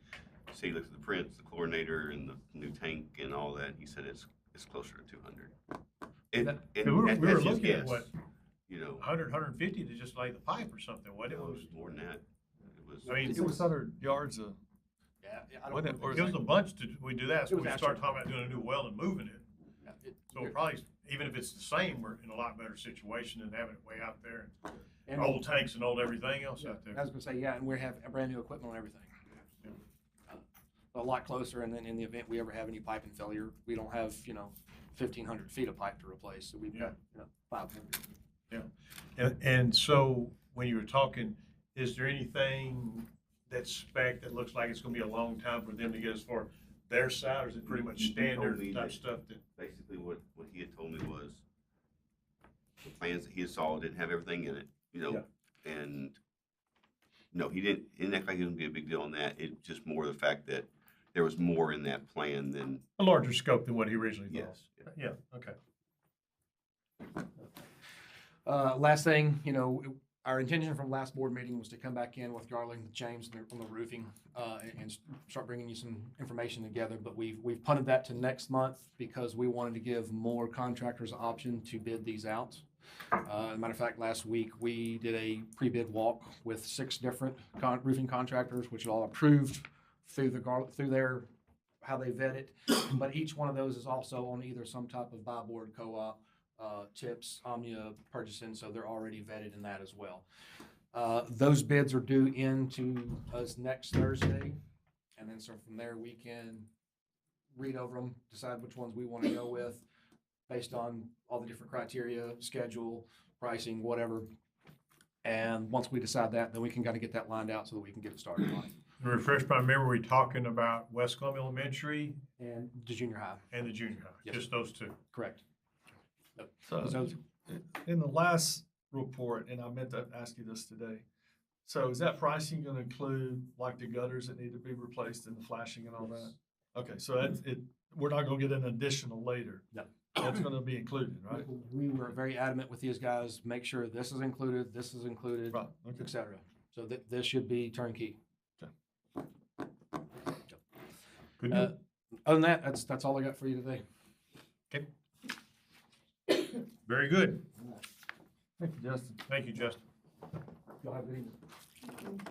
Speaker 12: So he looked at the prints, the chlorinator and the new tank and all that. He said it's closer to 200. And
Speaker 2: we were
Speaker 12: that's his
Speaker 2: looking at
Speaker 12: guess,
Speaker 2: what, 100,
Speaker 12: 100,
Speaker 2: 150 to just lay the pipe or something. What it
Speaker 12: it
Speaker 2: was?
Speaker 12: was more than that. It was.
Speaker 2: I mean,
Speaker 4: It was 100 yards of.
Speaker 16: Yeah,
Speaker 4: Wasn't
Speaker 16: I don't
Speaker 4: it?
Speaker 16: know.
Speaker 4: Or
Speaker 2: It was a bunch we do that. So
Speaker 16: It was
Speaker 2: we start
Speaker 16: actually-
Speaker 2: talking about doing a new well and moving it.
Speaker 16: Yeah,
Speaker 2: So we're probably, even if it's the same, we're in a lot better situation than having it way out there.
Speaker 16: and
Speaker 2: Old tanks and old everything else out
Speaker 16: I
Speaker 2: there.
Speaker 16: was gonna say, yeah, and we have a brand new equipment on everything. A lot closer, and then in the event we ever have any piping failure, we don't have 1,500 feet of pipe to replace. So we've got 500.
Speaker 2: And so when you were talking, is there anything that's spec that looks like it's gonna be a long time for them to get as far their side, or is it pretty much
Speaker 12: He told
Speaker 2: standard
Speaker 12: me
Speaker 2: type
Speaker 12: that
Speaker 2: stuff that?
Speaker 12: Basically what he had told me was plans that he saw didn't have everything in it, you know, and no, he didn't act like it was gonna be a big deal on that. It's just more the fact that there was more in that plan than.
Speaker 2: A larger scope than what he originally thought.
Speaker 12: Yes.
Speaker 2: Yeah, okay.
Speaker 16: Last thing, you know, our intention from last board meeting was to come back in with Garland and James on the roofing, and start bringing you some information together, but we've punted that to next month because we wanted to give more contractors an option to bid these out. As a matter of fact, last week, we did a pre-bid walk with 6 different roofing contractors, which are all approved through their, how they vet it. But each one of those is also on either some type of buy board co-op, TIPS, Omnia purchasing, so they're already vetted in that as well. Those bids are due in to us next Thursday, and then so from there we can read over them, decide which ones we want to go with based on all the different criteria, schedule, pricing, whatever. And once we decide that, then we can kind of get that lined out so that we can get it started on it.
Speaker 2: Refresh my memory, we're talking about West Columbia Elementary
Speaker 16: And the junior high.
Speaker 2: and the junior high,
Speaker 16: Yes,
Speaker 2: just those two.
Speaker 16: Correct.
Speaker 4: So, in the last report, and I meant to ask you this today, so is that pricing gonna include like the gutters that need to be replaced and the flashing and all that? Okay, so that's it, we're not gonna get an additional later.
Speaker 16: No.
Speaker 4: That's gonna be included, right?
Speaker 16: We were very adamant with these guys, make sure this is included,
Speaker 4: Right, okay.
Speaker 16: et cetera. So this should be turnkey.
Speaker 2: Good
Speaker 16: Uh,
Speaker 2: deal.
Speaker 16: Other than that, that's all I got for you today.
Speaker 2: Okay. Very good.
Speaker 4: Thank you, Justin.
Speaker 2: Thank you, Justin.
Speaker 16: Y'all have a good evening.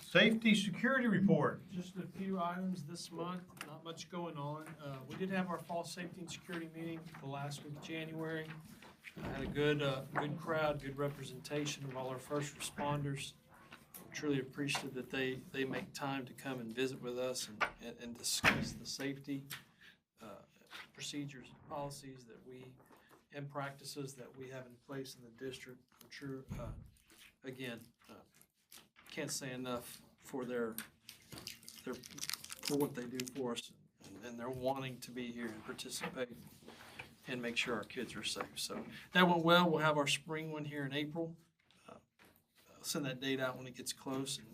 Speaker 2: Safety security report.
Speaker 17: Just a few items this month, not much going on. We did have our fall safety and security meeting the last week of January. Had a good crowd, good representation of all our first responders. Truly appreciative that they make time to come and visit with us and discuss the safety procedures, policies that and practices that we have in place in the district. I'm sure, again, can't say enough for for what they do for us, and they're wanting to be here and participate and make sure our kids are safe. So that went well. We'll have our spring one here in April. I'll send that date out when it gets close, and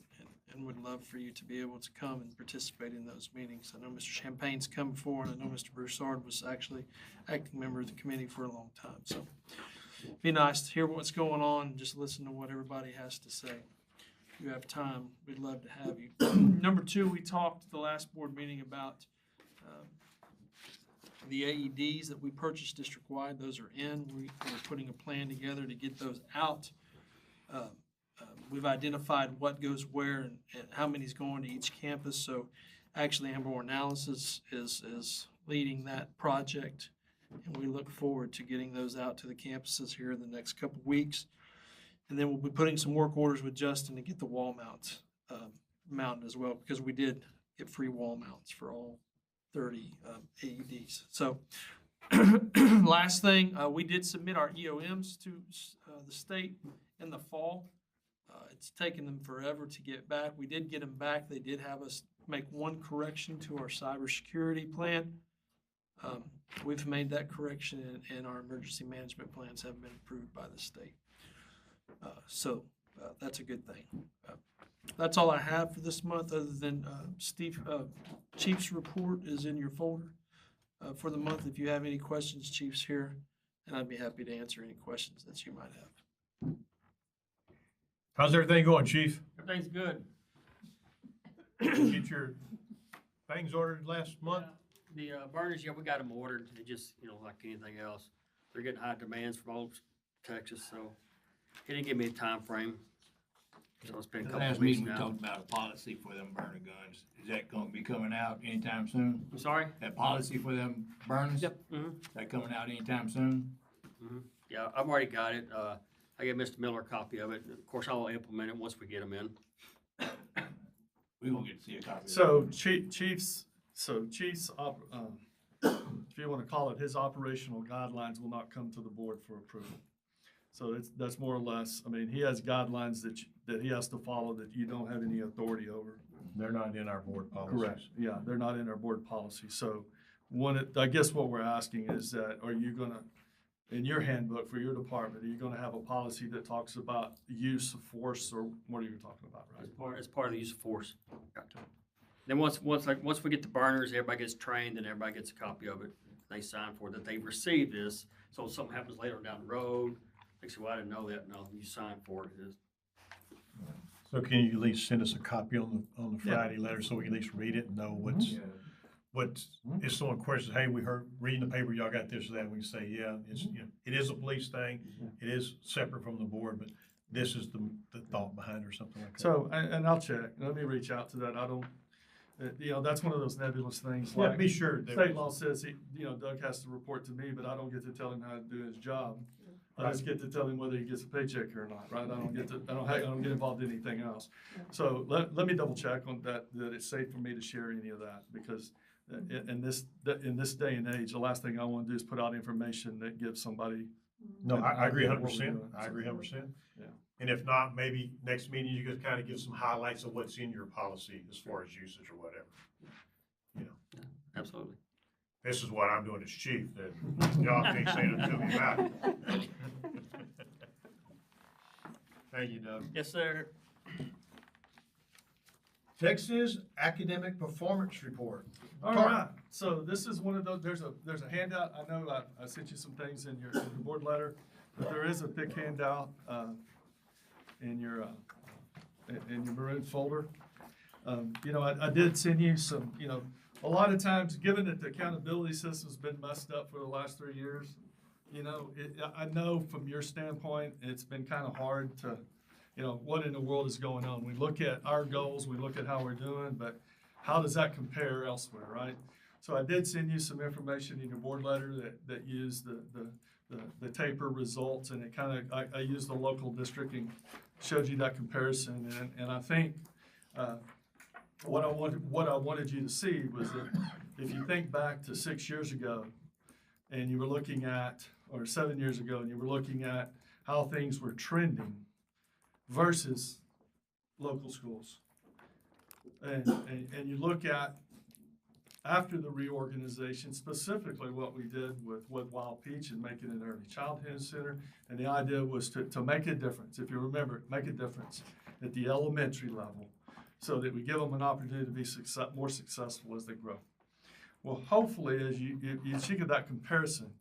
Speaker 17: would love for you to be able to come and participate in those meetings. I know Mr. Champagne's come before, and I know Mr. Broussard was actually acting member of the committee for a long time. So be nice to hear what's going on and just listen to what everybody has to say. If you have time, we'd love to have you. Number 2, we talked at the last board meeting about the AEDs that we purchased district-wide. Those are in. We're putting a plan together to get those out. We've identified what goes where and how many is going to each campus. So actually, Amber Analysis is leading that project, and we look forward to getting those out to the campuses here in the next couple weeks. And then we'll be putting some work orders with Justin to get the wall mounts mounted as well, because we did get free wall mounts for all 30 AEDs. So last thing, we did submit our EOMs to the state in the fall. It's taken them forever to get back. We did get them back. They did have us make one correction to our cybersecurity plan. We've made that correction, and our emergency management plans have been approved by the state. So that's a good thing. That's all I have for this month, other than Chief's report is in your folder for the month. If you have any questions, Chief's here, and I'd be happy to answer any questions that you might have.
Speaker 2: How's everything going, Chief?
Speaker 13: Everything's good.
Speaker 2: Get your things ordered last month?
Speaker 13: The burners, we got them ordered. It just, like anything else, they're getting high demands from all of Texas, so he didn't give me a time frame. So it's been a couple
Speaker 10: Last
Speaker 13: of weeks
Speaker 10: meeting, we
Speaker 13: now.
Speaker 10: talked about a policy for them burner guns. Is that gonna be coming out anytime soon?
Speaker 13: I'm sorry?
Speaker 10: That policy for them burners?
Speaker 13: Yep. Mm-hmm.
Speaker 10: Is that coming out anytime soon?
Speaker 13: Mm-hmm. Yeah, I've already got it. I gave Mr. Miller a copy of it. Of course, I'll implement it once we get them in.
Speaker 10: We gonna get to see a copy of
Speaker 4: So Chief's, if you want to call it, his operational guidelines will not come to the board for approval. So that's more or less, I mean, he has guidelines that he has to follow that you don't have any authority over.
Speaker 2: They're not in our board policies.
Speaker 4: Correct. Yeah, they're not in our board policy. So I guess what we're asking is that, are you gonna in your handbook for your department, are you gonna have a policy that talks about use of force, or what are you talking about, right?
Speaker 13: As part of the use of force. Then once we get the burners, everybody gets trained and everybody gets a copy of it. They sign for it, that they've received this. So if something happens later down the road, they say, well, I didn't know that. No, you signed for it.
Speaker 2: So can you at least send us a copy on the
Speaker 4: Yeah.
Speaker 2: Friday letter so we can at least read it and know what's, if someone questions, hey, we heard, reading the paper, y'all got this or that, we can say, yeah, it's, it is a police thing. It is separate from the board, but this is the thought behind it or something like that.
Speaker 4: So, and I'll check. Let me reach out to that. I don't, that's one of those nebulous things.
Speaker 2: Yeah,
Speaker 4: Like
Speaker 2: be sure.
Speaker 4: State law says Doug has to report to me, but I don't get to tell him how to do his job. I just get to tell him whether he gets a paycheck or not, right? I don't get involved in anything else. So let me double check on that it's safe for me to share any of that, because in this day and age, the last thing I want to do is put out information that gives somebody.
Speaker 2: No, I agree
Speaker 4: what we're
Speaker 2: 100%.
Speaker 4: doing.
Speaker 2: I agree 100%.
Speaker 4: Yeah.
Speaker 2: And if not, maybe next meeting, you could kind of give some highlights of what's in your policy as far as usage or whatever.
Speaker 13: Absolutely.
Speaker 2: This is what I'm doing as chief, that y'all can't say nothing to me about it. Thank you, Doug.
Speaker 13: Yes, sir.
Speaker 2: Texas Academic Performance Report.
Speaker 4: All right, so this is one of those, there's a handout. I know I sent you some things in your board letter, but there is a big handout in your maroon folder. I did send you some, a lot of times, given that the accountability system's been messed up for the last 3 years, I know from your standpoint, it's been kind of hard to, what in the world is going on? We look at our goals, we look at how we're doing, but how does that compare elsewhere, right? So I did send you some information in your board letter that used the taper results, and it kind of, I used the local district and showed you that comparison, and I think what I wanted you to see was that if you think back to 6 years ago, and you were looking at, or 7 years ago, and you were looking at how things were trending versus local schools. And you look at, after the reorganization, specifically what we did with Wild Peach and making it an early childhood center, and the idea was to make a difference, if you remember, make a difference at the elementary level, so that we give them an opportunity to be more successful as they grow. Well, hopefully, as you think of that comparison,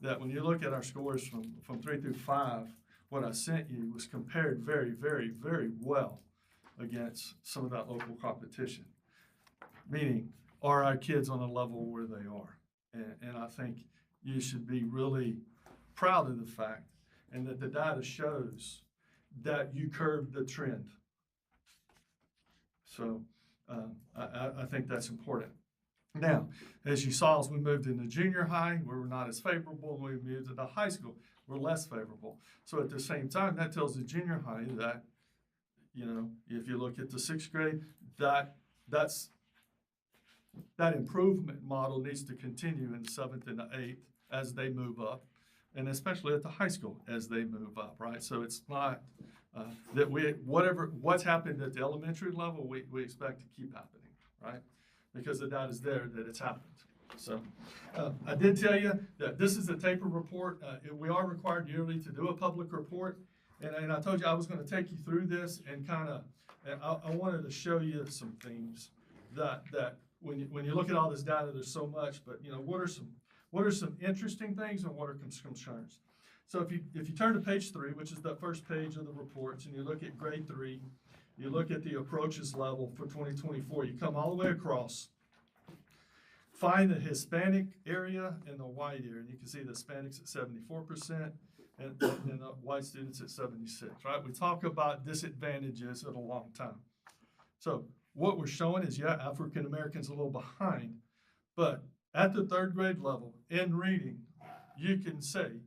Speaker 4: that when you look at our scores from 3 through 5, what I sent you was compared very, very, very well against some of that local competition. Meaning, are our kids on a level where they are? And I think you should be really proud of the fact, and that the data shows that you curbed the trend. So I think that's important. Now, as you saw, as we moved into junior high, we were not as favorable. When we moved to the high school, we're less favorable. So at the same time, that tells the junior high that, if you look at the 6th grade, that improvement model needs to continue in the 7th and the 8th as they move up, and especially at the high school as they move up, right? So it's not that what's happened at the elementary level, we expect to keep happening, right? Because the data's there that it's happened. So I did tell you that this is a taper report. We are required yearly to do a public report. And I told you I was going to take you through this and I wanted to show you some things that when you look at all this data, there's so much, but what are some interesting things and what are concerns? So if you turn to page 3, which is the first page of the reports, and you look at grade 3, you look at the approaches level for 2024, you come all the way across, find the Hispanic area and the white area, and you can see the Hispanics at 74% and the white students at 76%, right? We talk about disadvantages at a long time. So what we're showing is, African Americans a little behind, but at the 3rd grade level in reading, you can say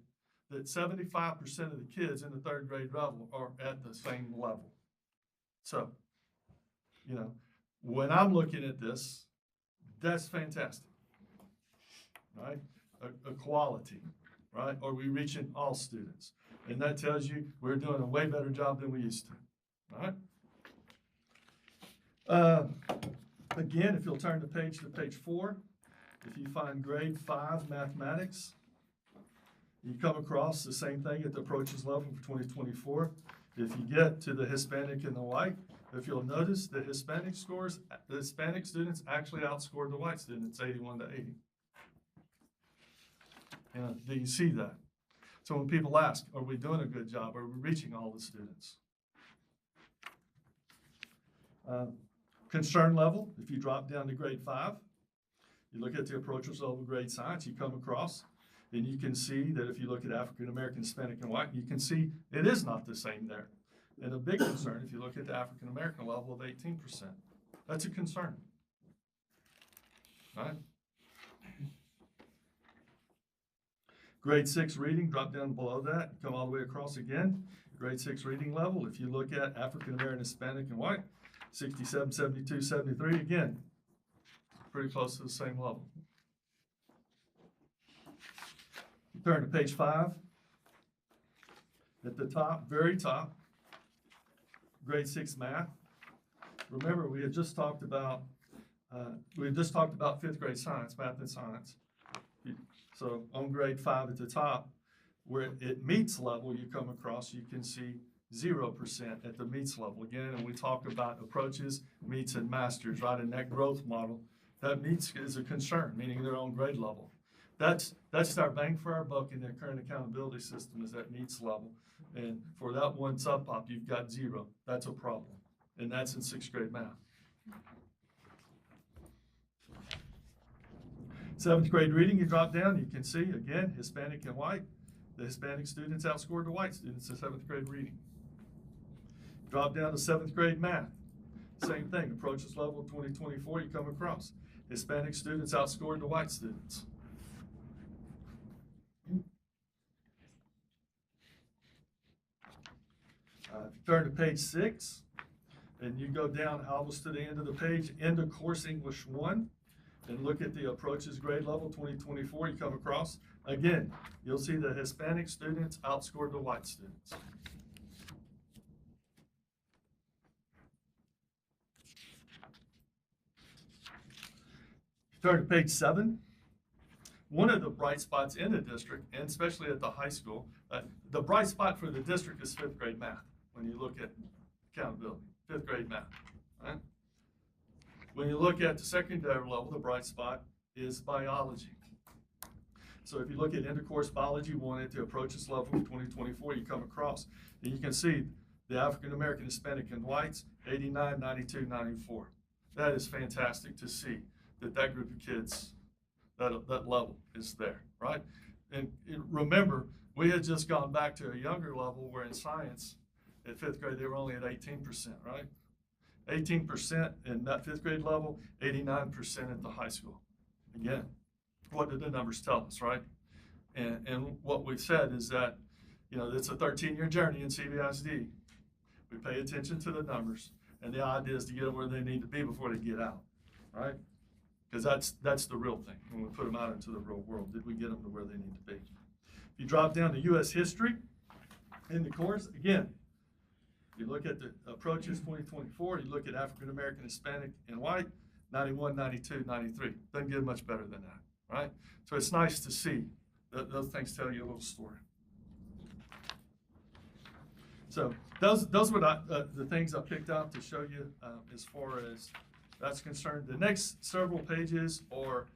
Speaker 4: that 75% of the kids in the 3rd grade level are at the same level. So, when I'm looking at this, that's fantastic, right? Equality, right? Are we reaching all students? And that tells you we're doing a way better job than we used to, right? Again, if you'll turn to page 4, if you find grade 5 mathematics, You come across the same thing at the approaches level for 2024. If you get to the Hispanic and the white, if you'll notice, the Hispanic students actually outscored the white students 81 to 80. Do you see that? So when people ask, are we doing a good job? Are we reaching all the students? Concern level, if you drop down to grade 5, you look at the approaches level grade science, you come across, and you can see that if you look at African American, Hispanic, and white, you can see it is not the same there. And a big concern, if you look at the African American level of 18%, that's a concern. Right? Grade 6 reading, drop down below that, come all the way across again. Grade 6 reading level, if you look at African American, Hispanic, and white, 67, 72, 73, again, pretty close to the same level. You turn to page 5. At the top, very top, grade 6 math. Remember, we had just talked about 5th grade science, math and science. So on grade 5 at the top, where it meets level, you come across, you can see 0% at the meets level. Again, and we talk about approaches, meets, and masters, right? In that growth model, that meets is a concern, meaning they're on grade level. That's our bang for our buck in the current accountability system, is that meets level. And for that one sub-pop, you've got 0. That's a problem. And that's in 6th grade math. 7th grade reading, you drop down, you can see, again, Hispanic and white. The Hispanic students outscored the white students in 7th grade reading. Drop down to 7th grade math. Same thing, approaches level 2024, you come across. Hispanic students outscored the white students. If you turn to page 6, and you go down almost to the end of the page, end of course English 1, and look at the approaches grade level 2024, you come across. Again, you'll see the Hispanic students outscored the white students. Turn to page 7. One of the bright spots in the district, and especially at the high school, the bright spot for the district is 5th grade math. When you look at accountability, 5th grade math. Right? When you look at the secondary level, the bright spot is biology. So if you look at intercourse biology 1 at the approaches level 2024, you come across, and you can see the African American, Hispanic, and whites, 89, 92, 94. That is fantastic to see that group of kids, that level is there, right? And remember, we had just gone back to a younger level where in science, at 5th grade, they were only at 18%, right? 18% in that 5th grade level, 89% at the high school. Again, what did the numbers tell us, right? And what we've said is that, it's a 13-year journey in CBISD. We pay attention to the numbers, and the idea is to get them where they need to be before they get out, right? Because that's the real thing. When we put them out into the real world, did we get them to where they need to be? If you drop down to U.S. history in the course, again, you look at the approaches 2024, you look at African American, Hispanic, and white, 91, 92, 93. Doesn't get much better than that, right? So it's nice to see that those things tell you a little story. So those were the things I picked out to show you as far as that's concerned. The next several pages are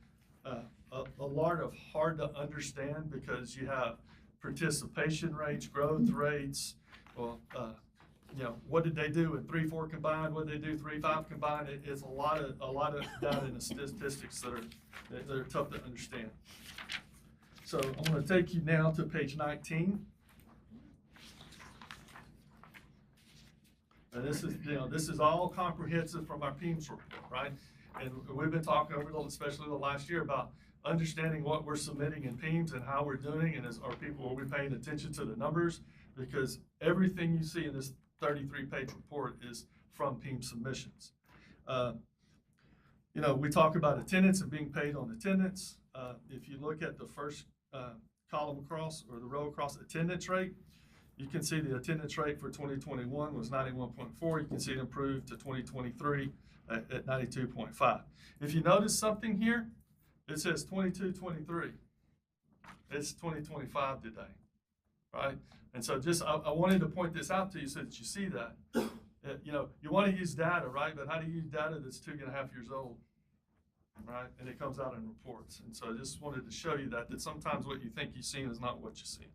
Speaker 4: a lot of hard to understand because you have participation rates, growth rates, well, what did they do in 3-4 combined? What did they do 3-5 combined? It's a lot of data and statistics that are tough to understand. So I'm going to take you now to page 19. And this is all comprehensive from our PEAMS report, right? And we've been talking over, especially the last year, about understanding what we're submitting in PEAMS and how we're doing, and are we paying attention to the numbers? Because everything you see in this 33-page report is from PEAMS submissions. We talk about attendance and being paid on attendance. If you look at the first column across, or the row across, attendance rate, you can see the attendance rate for 2021 was 91.4. You can see it improved to 2023 at 92.5. If you notice something here, it says 22-23. It's 2025 today, right? And so just, I wanted to point this out to you so that you see that. You know, you want to use data, right? But how do you use data that's 2.5 years old, right? And it comes out in reports. And so I just wanted to show you that sometimes what you think you've seen is not what you see.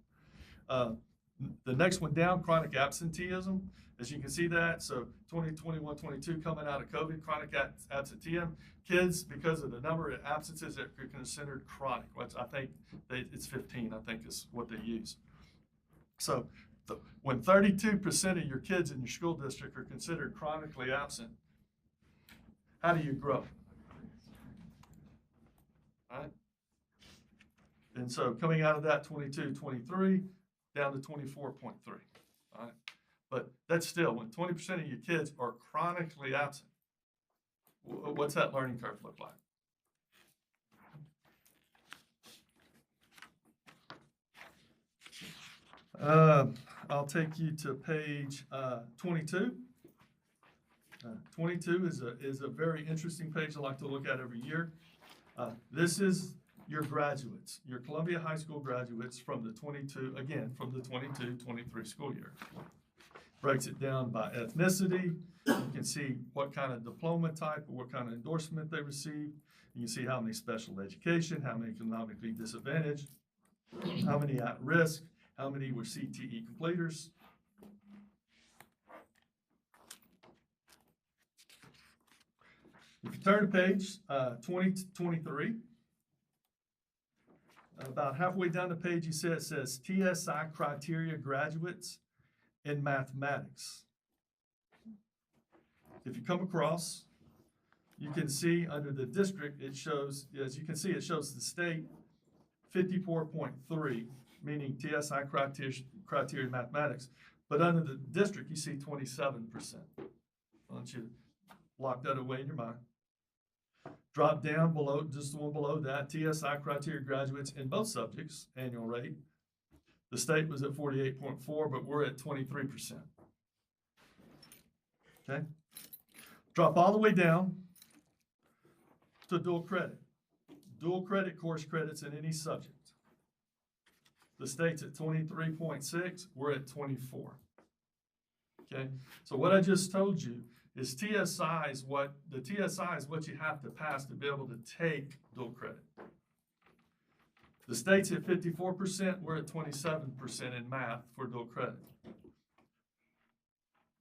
Speaker 4: The next one down, chronic absenteeism. As you can see that, so 2021, 22 coming out of COVID, chronic absenteeism. Kids, because of the number of absences that are considered chronic, which I think it's 15, I think is what they use. So when 32% of your kids in your school district are considered chronically absent, how do you grow? Right? And so coming out of that 22, 23, down to 24.3. Right? But that's still, when 20% of your kids are chronically absent, what's that learning curve look like? I'll take you to page 22. 22 is a very interesting page I like to look at every year. This is your graduates, your Columbia High School graduates from the 22-23 school year. Breaks it down by ethnicity. You can see what kind of diploma type or what kind of endorsement they received. You can see how many special education, how many economically disadvantaged, how many at risk, how many were CTE completers. If you turn to page 23, about halfway down the page, it says TSI criteria graduates in mathematics. If you come across, you can see under the district, it shows, as you can see, it shows the state 54.3, meaning TSI criteria mathematics. But under the district, you see 27%. Why don't you lock that away in your mind? Drop down below, just the one below that, TSI criteria graduates in both subjects, annual rate. The state was at 48.4, but we're at 23%. Okay? Drop all the way down to dual credit. Dual credit course credits in any subject. The state's at 23.6, we're at 24. Okay? So what I just told you is TSI is what you have to pass to be able to take dual credit. The state's at 54%, we're at 27% in math for dual credit.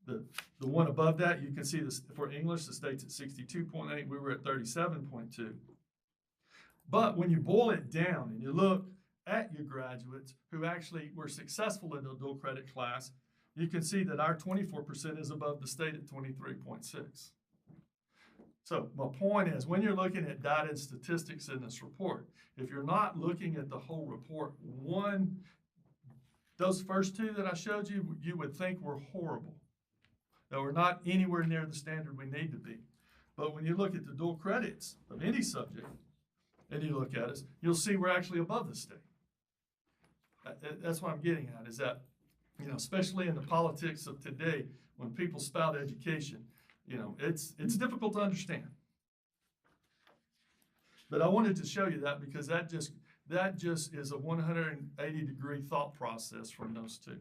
Speaker 4: The one above that, you can see this for English, the state's at 62.8, we were at 37.2. But when you boil it down and you look at your graduates who actually were successful in the dual credit class, you can see that our 24% is above the state at 23.6. So my point is, when you're looking at data and statistics in this report, if you're not looking at the whole report, those first two that I showed you, you would think were horrible. That we're not anywhere near the standard we need to be. But when you look at the dual credits of any subject, and you look at us, you'll see we're actually above the state. That's what I'm getting at, is that, you know, especially in the politics of today, when people spout education, you know, it's difficult to understand. But I wanted to show you that because that just is a 180-degree thought process from those two.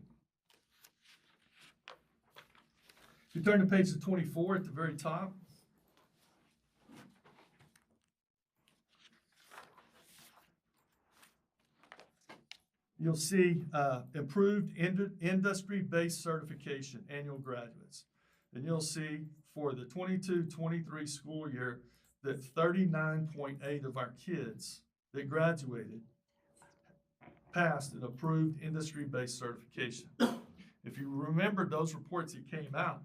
Speaker 4: If you turn to page 24 at the very top, you'll see improved industry-based certification, annual graduates. And you'll see for the 22-23 school year that 39.8 of our kids that graduated passed an approved industry-based certification. If you remember those reports that came out,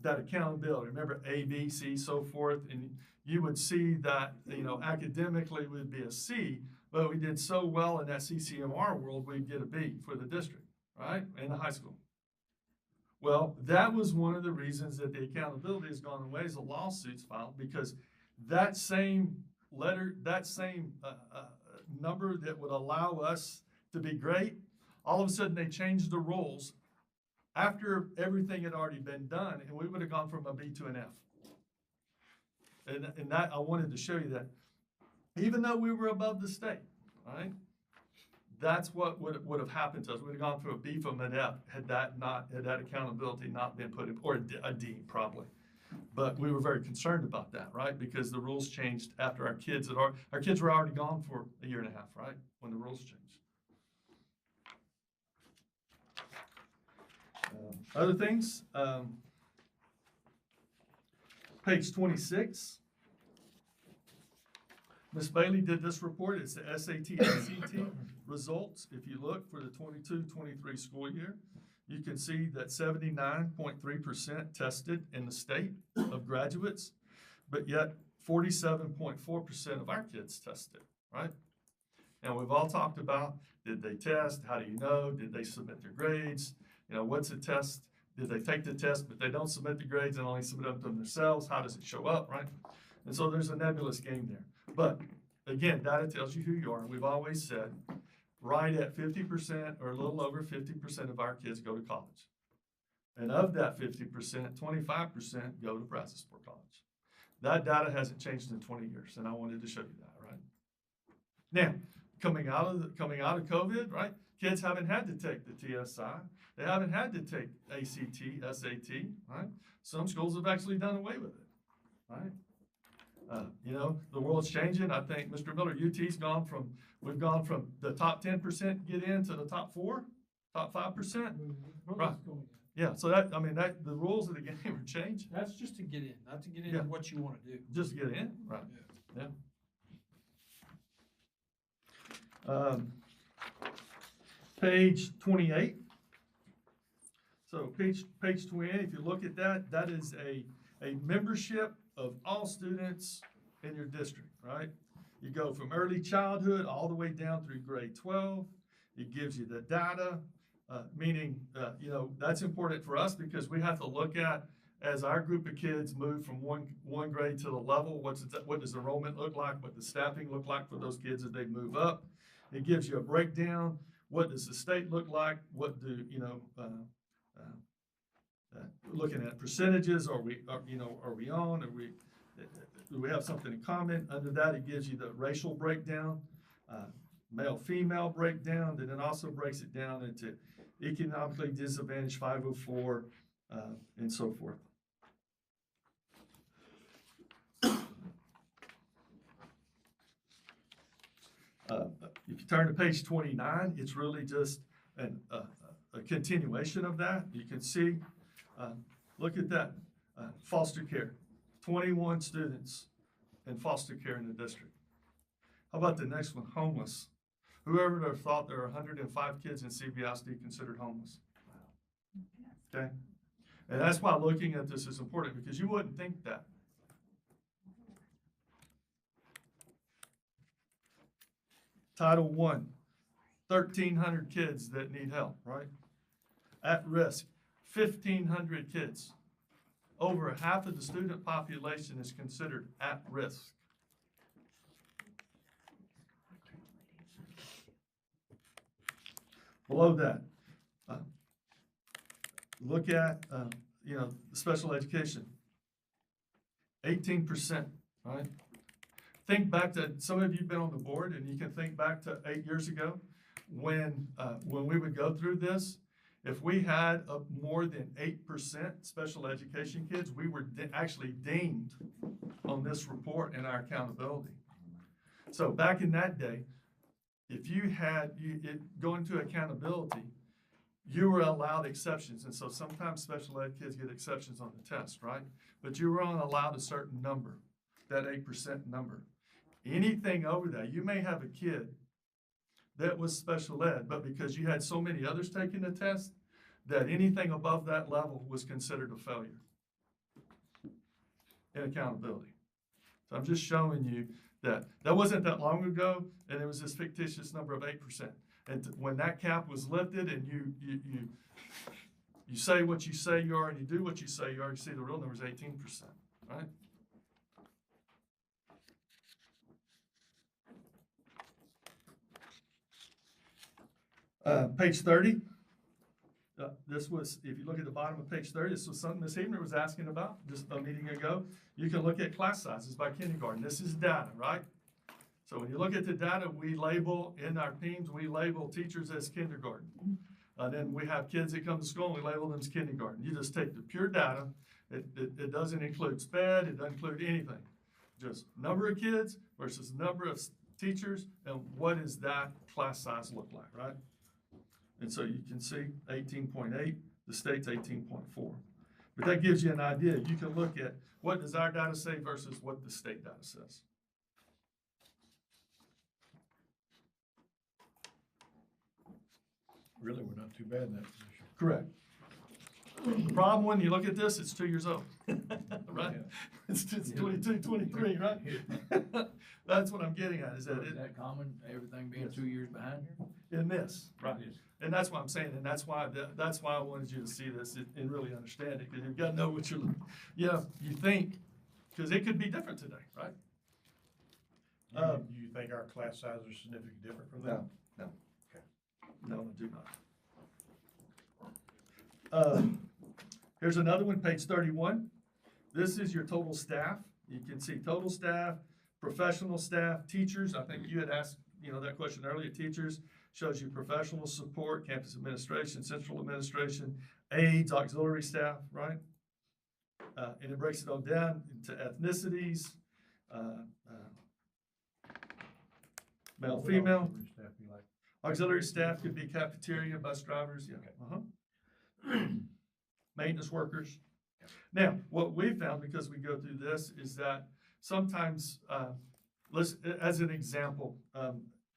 Speaker 4: that accountability, remember A, B, C, so forth, and you would see that, you know, academically would be a C, but we did so well in that CCMR world, we'd get a B for the district, right, in the high school. Well, that was one of the reasons that the accountability has gone away, is the lawsuits filed, because that same letter, that same number that would allow us to be great, all of a sudden they changed the rules after everything had already been done, and we would have gone from a B to an F. And that, I wanted to show you that. Even though we were above the state, right? That's what would have happened to us. We'd have gone through a B from an F had that accountability not been put in, or a D probably. But we were very concerned about that, right? Because the rules changed after our kids were already gone for a year and a half, right? When the rules changed. Other things, page 26. Ms. Bailey did this report. It's the SAT, ACT results. If you look for the 22-23 school year, you can see that 79.3% tested in the state of graduates, but yet 47.4% of our kids tested, right? And we've all talked about, did they test? How do you know? Did they submit their grades? You know, what's a test? Did they take the test, but they don't submit the grades and only submit them themselves? How does it show up, right? And so there's a nebulous game there. But again, data tells you who you are. And we've always said, right at 50% or a little over 50% of our kids go to college. And of that 50%, 25% go to Brazosport College. That data hasn't changed in 20 years, and I wanted to show you that, right? Now, coming out of COVID, right? Kids haven't had to take the TSI. They haven't had to take ACT, SAT, right? Some schools have actually done away with it, right? You know, the world's changing. I think, Mr. Miller, we've gone from the top 10% get in to the top 5%. Right. Yeah, so the rules of the game are changing.
Speaker 17: That's just to get in, not to get into what you want to do.
Speaker 4: Just get in, right? Yeah. Page 28. So page 28, if you look at that, that is a membership of all students in your district, right? You go from early childhood all the way down through grade 12. It gives you the data, meaning, you know, that's important for us because we have to look at, as our group of kids move from one grade to the level, what does enrollment look like, what does staffing look like for those kids as they move up. It gives you a breakdown. What does the state look like? What do, you know, looking at percentages, are we on? Do we have something in common? Under that, it gives you the racial breakdown, male-female breakdown, then it also breaks it down into economically disadvantaged 504, and so forth. If you turn to page 29, it's really just a continuation of that. You can see, look at that, foster care, 21 students in foster care in the district. How about the next one, homeless? Whoever would have thought there are 105 kids in CBISD considered homeless? Okay? And that's why looking at this is important, because you wouldn't think that. Title I, 1,300 kids that need help, right? At risk, 1,500 kids. Over half of the student population is considered at risk. Below that, look at, you know, special education. 18%, right? Think back to, some of you have been on the board, and you can think back to 8 years ago when we would go through this. If we had more than 8% special education kids, we were actually deemed on this report in our accountability. So back in that day, if you had going to accountability, you were allowed exceptions. And so sometimes special ed kids get exceptions on the test, right? But you were only allowed a certain number, that 8% number. Anything over that, you may have a kid that was special ed, but because you had so many others taking the test, that anything above that level was considered a failure in accountability. So I'm just showing you that wasn't that long ago, and it was this fictitious number of 8%. And when that cap was lifted, and you say what you say you are, and you do what you say you are, you see the real number is 18%, right? Page 30. This was, if you look at the bottom of page 30, this was something Ms. Hebner was asking about just a meeting ago. You can look at class sizes by kindergarten. This is data, right? So when you look at the data, we label in our teams, we label teachers as kindergarten. And then we have kids that come to school and we label them as kindergarten. You just take the pure data. It doesn't include SPED, it doesn't include anything. Just number of kids versus number of teachers, and what does that class size look like, right? And so you can see 18.8, the state's 18.4. But that gives you an idea. You can look at what does our data say versus what the state data says.
Speaker 2: Really, we're not too bad in that position.
Speaker 4: Correct. The problem when you look at this, it's 2 years old, right?
Speaker 2: Yeah.
Speaker 4: It's 22, 23, right? That's what I'm getting at, is that
Speaker 10: Is that common, everything being 2 years behind here?
Speaker 4: in this, right?
Speaker 10: It is.
Speaker 4: And that's what I'm saying, and that's why I wanted you to see this and really understand it, because you've got to know what you're, you think, because it could be different today, right?
Speaker 2: Do you think our class size are significantly different from that?
Speaker 4: No.
Speaker 2: Okay.
Speaker 4: No, I do not. Here's another one, page 31. This is your total staff. You can see total staff, professional staff, teachers. I think you had asked, that question earlier. Teachers shows you professional support, campus administration, central administration, aides, auxiliary staff, right? And it breaks it all down into ethnicities, male, female. Auxiliary staff could be cafeteria, bus drivers, maintenance workers. Now, what we found, because we go through this, is that sometimes, as an example, let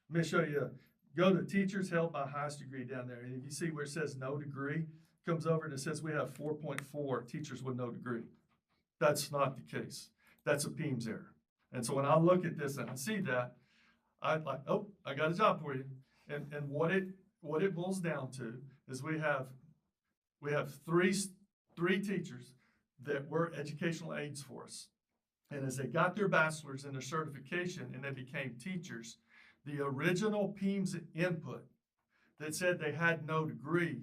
Speaker 4: me show you. Go to teachers held by highest degree down there, and if you see where it says no degree, comes over and it says we have 4.4 teachers with no degree. That's not the case. That's a PEIMS error. And so when I look at this and I see that, I'm like, oh, I got a job for you. And what it boils down to is we have three teachers that were educational aides for us. And as they got their bachelor's and their certification and they became teachers, the original PEIMS input that said they had no degree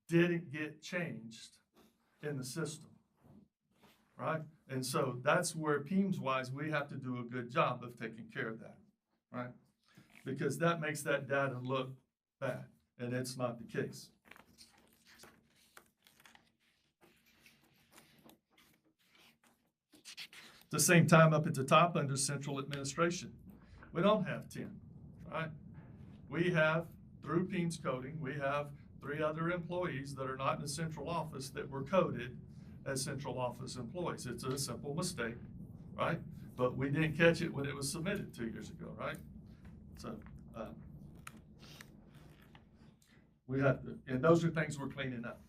Speaker 4: didn't get changed in the system, right? And so that's where PEIMS-wise, we have to do a good job of taking care of that, right? Because that makes that data look bad, and it's not the case. At the same time, up at the top under central administration, we don't have 10, right? We have, through PEIMS coding, we have 3 other employees that are not in the central office that were coded as central office employees. It's a simple mistake, right? But we didn't catch it when it was submitted 2 years ago, right? So we have to, and those are things we're cleaning up,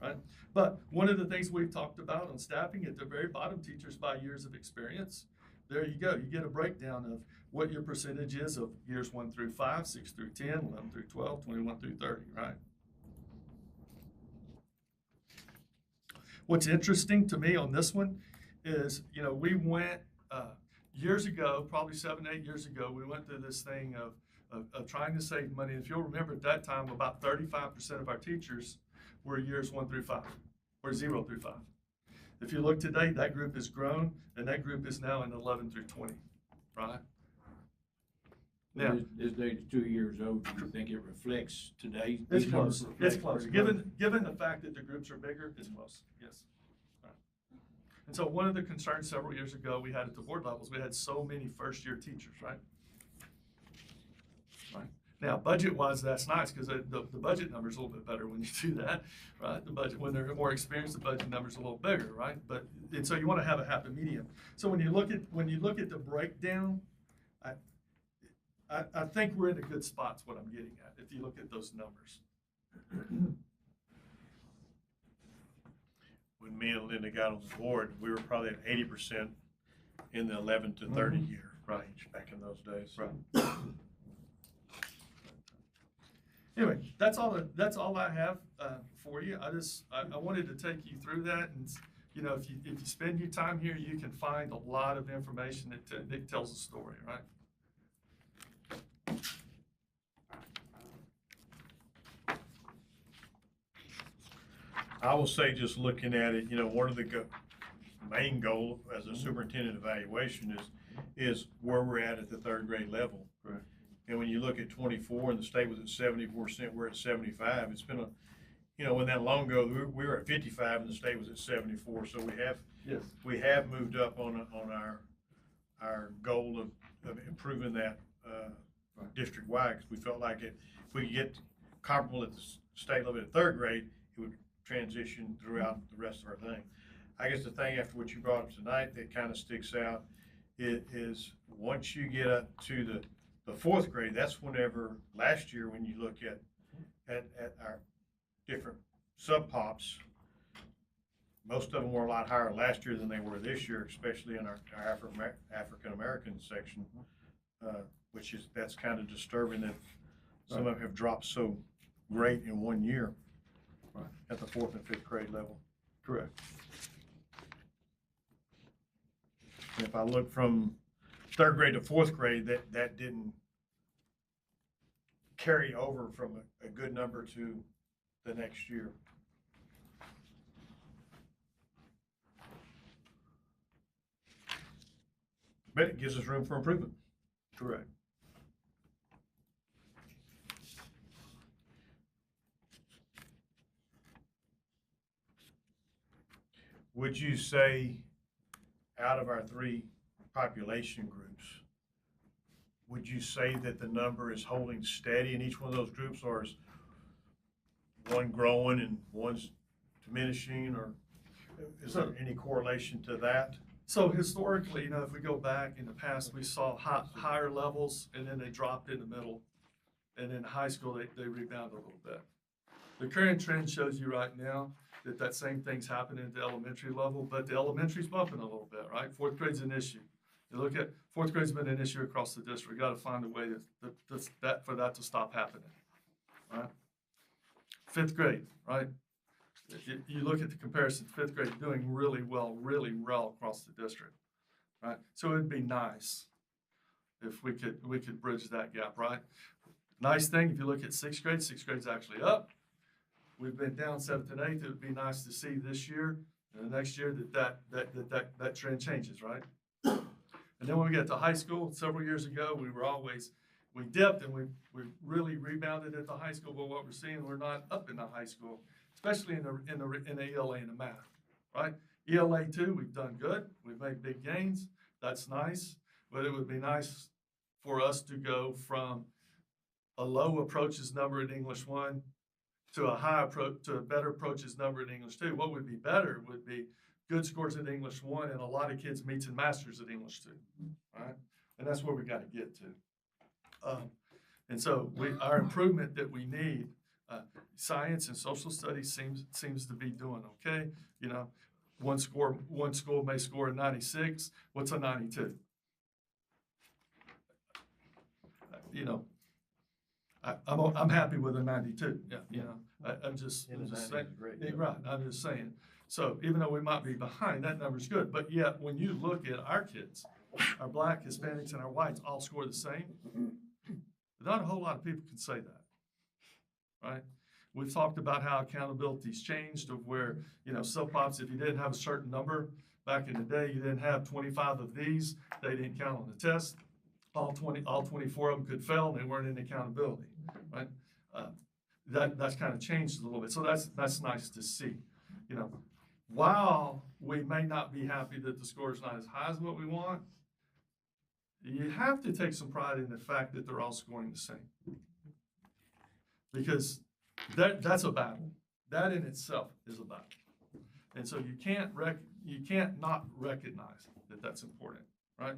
Speaker 4: right? But one of the things we've talked about on staffing at the very bottom, teachers by years of experience, there you go. You get a breakdown of what your percentage is of years 1 through 5, 6 through 10, 11 through 12, 21 through 30, right? What's interesting to me on this one is, we went years ago, probably 7, 8 years ago, we went through this thing of trying to save money. If you'll remember at that time, about 35% of our teachers were years 1 through 5, or 0 through 5. If you look today, that group has grown, and that group is now in 11 through 20, right? Now,
Speaker 10: This data's 2 years old. Do you think it reflects today?
Speaker 4: it's close. It's close. Given the fact that the groups are bigger, it's close. Yes. Right. And so one of the concerns several years ago we had at the board levels, we had so many first-year teachers, right? Right. Now, budget-wise, that's nice because the budget number's a little bit better when you do that, right? The budget, when they're more experienced, the budget number's a little bigger, right? And so you want to have a happy medium. So when you look at the breakdown, I think we're in a good spot. Is what I'm getting at. If you look at those numbers.
Speaker 2: When me and Linda got on the board, we were probably at 80% in the 11 to 30 year range back in those days.
Speaker 4: Right. Anyway, that's all I have for you. I wanted to take you through that, and if you spend your time here, you can find a lot of information that tells a story, right?
Speaker 2: I will say, just looking at it, one of the main goal as a superintendent evaluation is where we're at the third grade level.
Speaker 4: Correct.
Speaker 2: And when you look at 24 and the state was at 74%, we're at 75. It's been when that long ago, we were at 55 and the state was at 74. So we have moved up on our goal of improving that district-wide, because we felt like if we could get comparable at the state level at third grade, it would transition throughout the rest of our thing. I guess the thing after what you brought up tonight that kind of sticks out is once you get up to the fourth grade, that's whenever last year when you look at our different sub-pops, most of them were a lot higher last year than they were this year, especially in our African-American section, that's kind of disturbing that some of them have dropped so great in 1 year at the fourth and fifth grade level.
Speaker 4: Correct.
Speaker 2: And if I look from third grade to fourth grade, that didn't carry over from a good number to the next year. But it gives us room for improvement.
Speaker 4: Correct.
Speaker 2: Would you say out of our three population groups, would you say that the number is holding steady in each one of those groups, or is one growing and one's diminishing, or is there any correlation to that?
Speaker 4: So historically, if we go back in the past, we saw higher levels and then they dropped in the middle. And in high school, they rebounded a little bit. The current trend shows you right now that same thing's happening at the elementary level, but the elementary's bumping a little bit, right? Fourth grade's an issue. You look at fourth grade's been an issue across the district. We got to find a way for that to stop happening, right? Fifth grade, right? You look at the comparison, fifth grade doing really well across the district, right? So it'd be nice if we could bridge that gap, right? Nice thing, if you look at sixth grade's actually up. We've been down seventh and eighth. It would be nice to see this year and the next year that trend changes, right? And then when we get to high school, several years ago, we dipped and we really rebounded at the high school. But what we're seeing, we're not up in the high school, especially in the ELA and the math, right? ELA 2, we've done good. We've made big gains. That's nice. But it would be nice for us to go from a low approaches number in English 1 to a better approaches number in English 2. What would be better would be good scores at English 1 and a lot of kids meets and masters at English 2, right? And that's where we got to get to. And so our improvement that we need, science and social studies seems to be doing okay. One school may score a 96. What's a 92? I'm happy with a 92. Yeah, I'm just saying. Right, I'm just saying. So even though we might be behind, that number's good. But yet, when you look at our kids, our black, Hispanics, and our whites all score the same, not a whole lot of people can say that, right? We've talked about how accountability's changed of where, sub-pops, if you didn't have a certain number, back in the day, you didn't have 25 of these, they didn't count on the test. All 24 of them could fail, and they weren't in accountability, right? That's kind of changed a little bit. So that's nice to see. While we may not be happy that the score is not as high as what we want, you have to take some pride in the fact that they're all scoring the same. Because that's a battle. That in itself is a battle. And so you can't not recognize that that's important, right?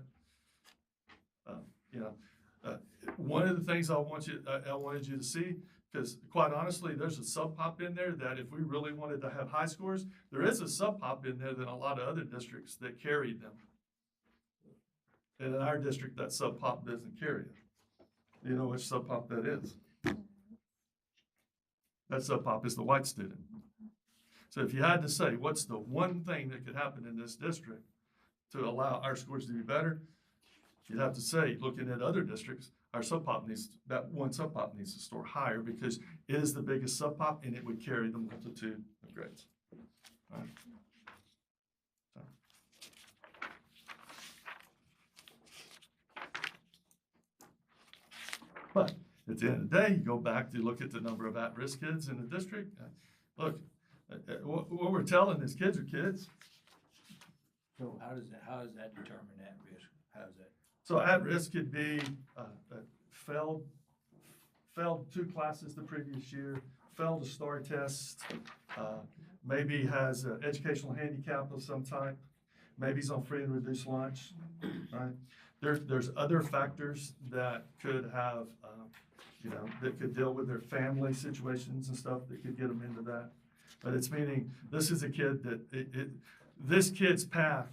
Speaker 4: One of the things I wanted you to see, because quite honestly, there's a sub-pop in there that if we really wanted to have high scores, there is a sub-pop in there than a lot of other districts that carried them. And in our district, that sub-pop doesn't carry it. You know which sub-pop that is? That sub-pop is the white student. So if you had to say, what's the one thing that could happen in this district to allow our scores to be better, you'd have to say, looking at other districts, that one sub-pop needs to score higher because it is the biggest sub-pop and it would carry the multitude of grades. All right. But at the end of the day, you go back to look at the number of at-risk kids in the district. Look, what we're telling is kids are kids.
Speaker 10: So how does that determine that risk? How does that?
Speaker 4: So at-risk could be failed 2 classes the previous year, failed a STAR test, maybe has an educational handicap of some type, maybe he's on free and reduced lunch, right? There's other factors that could have, that could deal with their family situations and stuff that could get them into that. But it's meaning this is a kid that this kid's path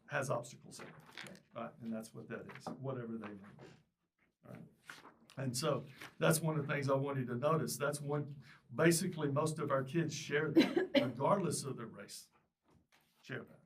Speaker 4: has obstacles in it, right? And that's what that is, whatever they may be, right? And so that's one of the things I want you to notice. That's basically most of our kids share that, regardless of their race, share that.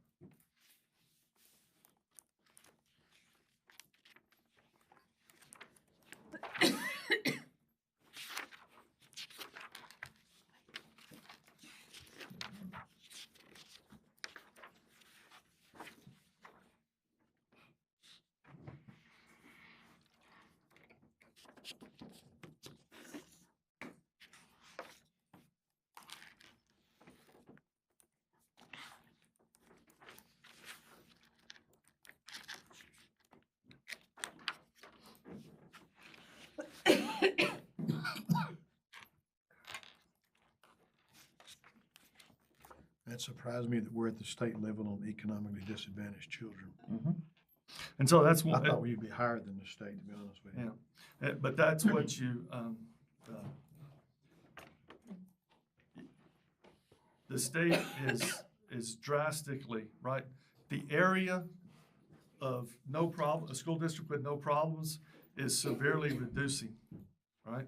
Speaker 2: That surprised me that we're at the state level on economically disadvantaged children.
Speaker 4: And so that's
Speaker 2: I
Speaker 4: one.
Speaker 2: thought we'd be higher than the state, to be honest with you.
Speaker 4: Yeah, but that's what the state is drastically, right? The area of no problem, a school district with no problems is severely reducing, right?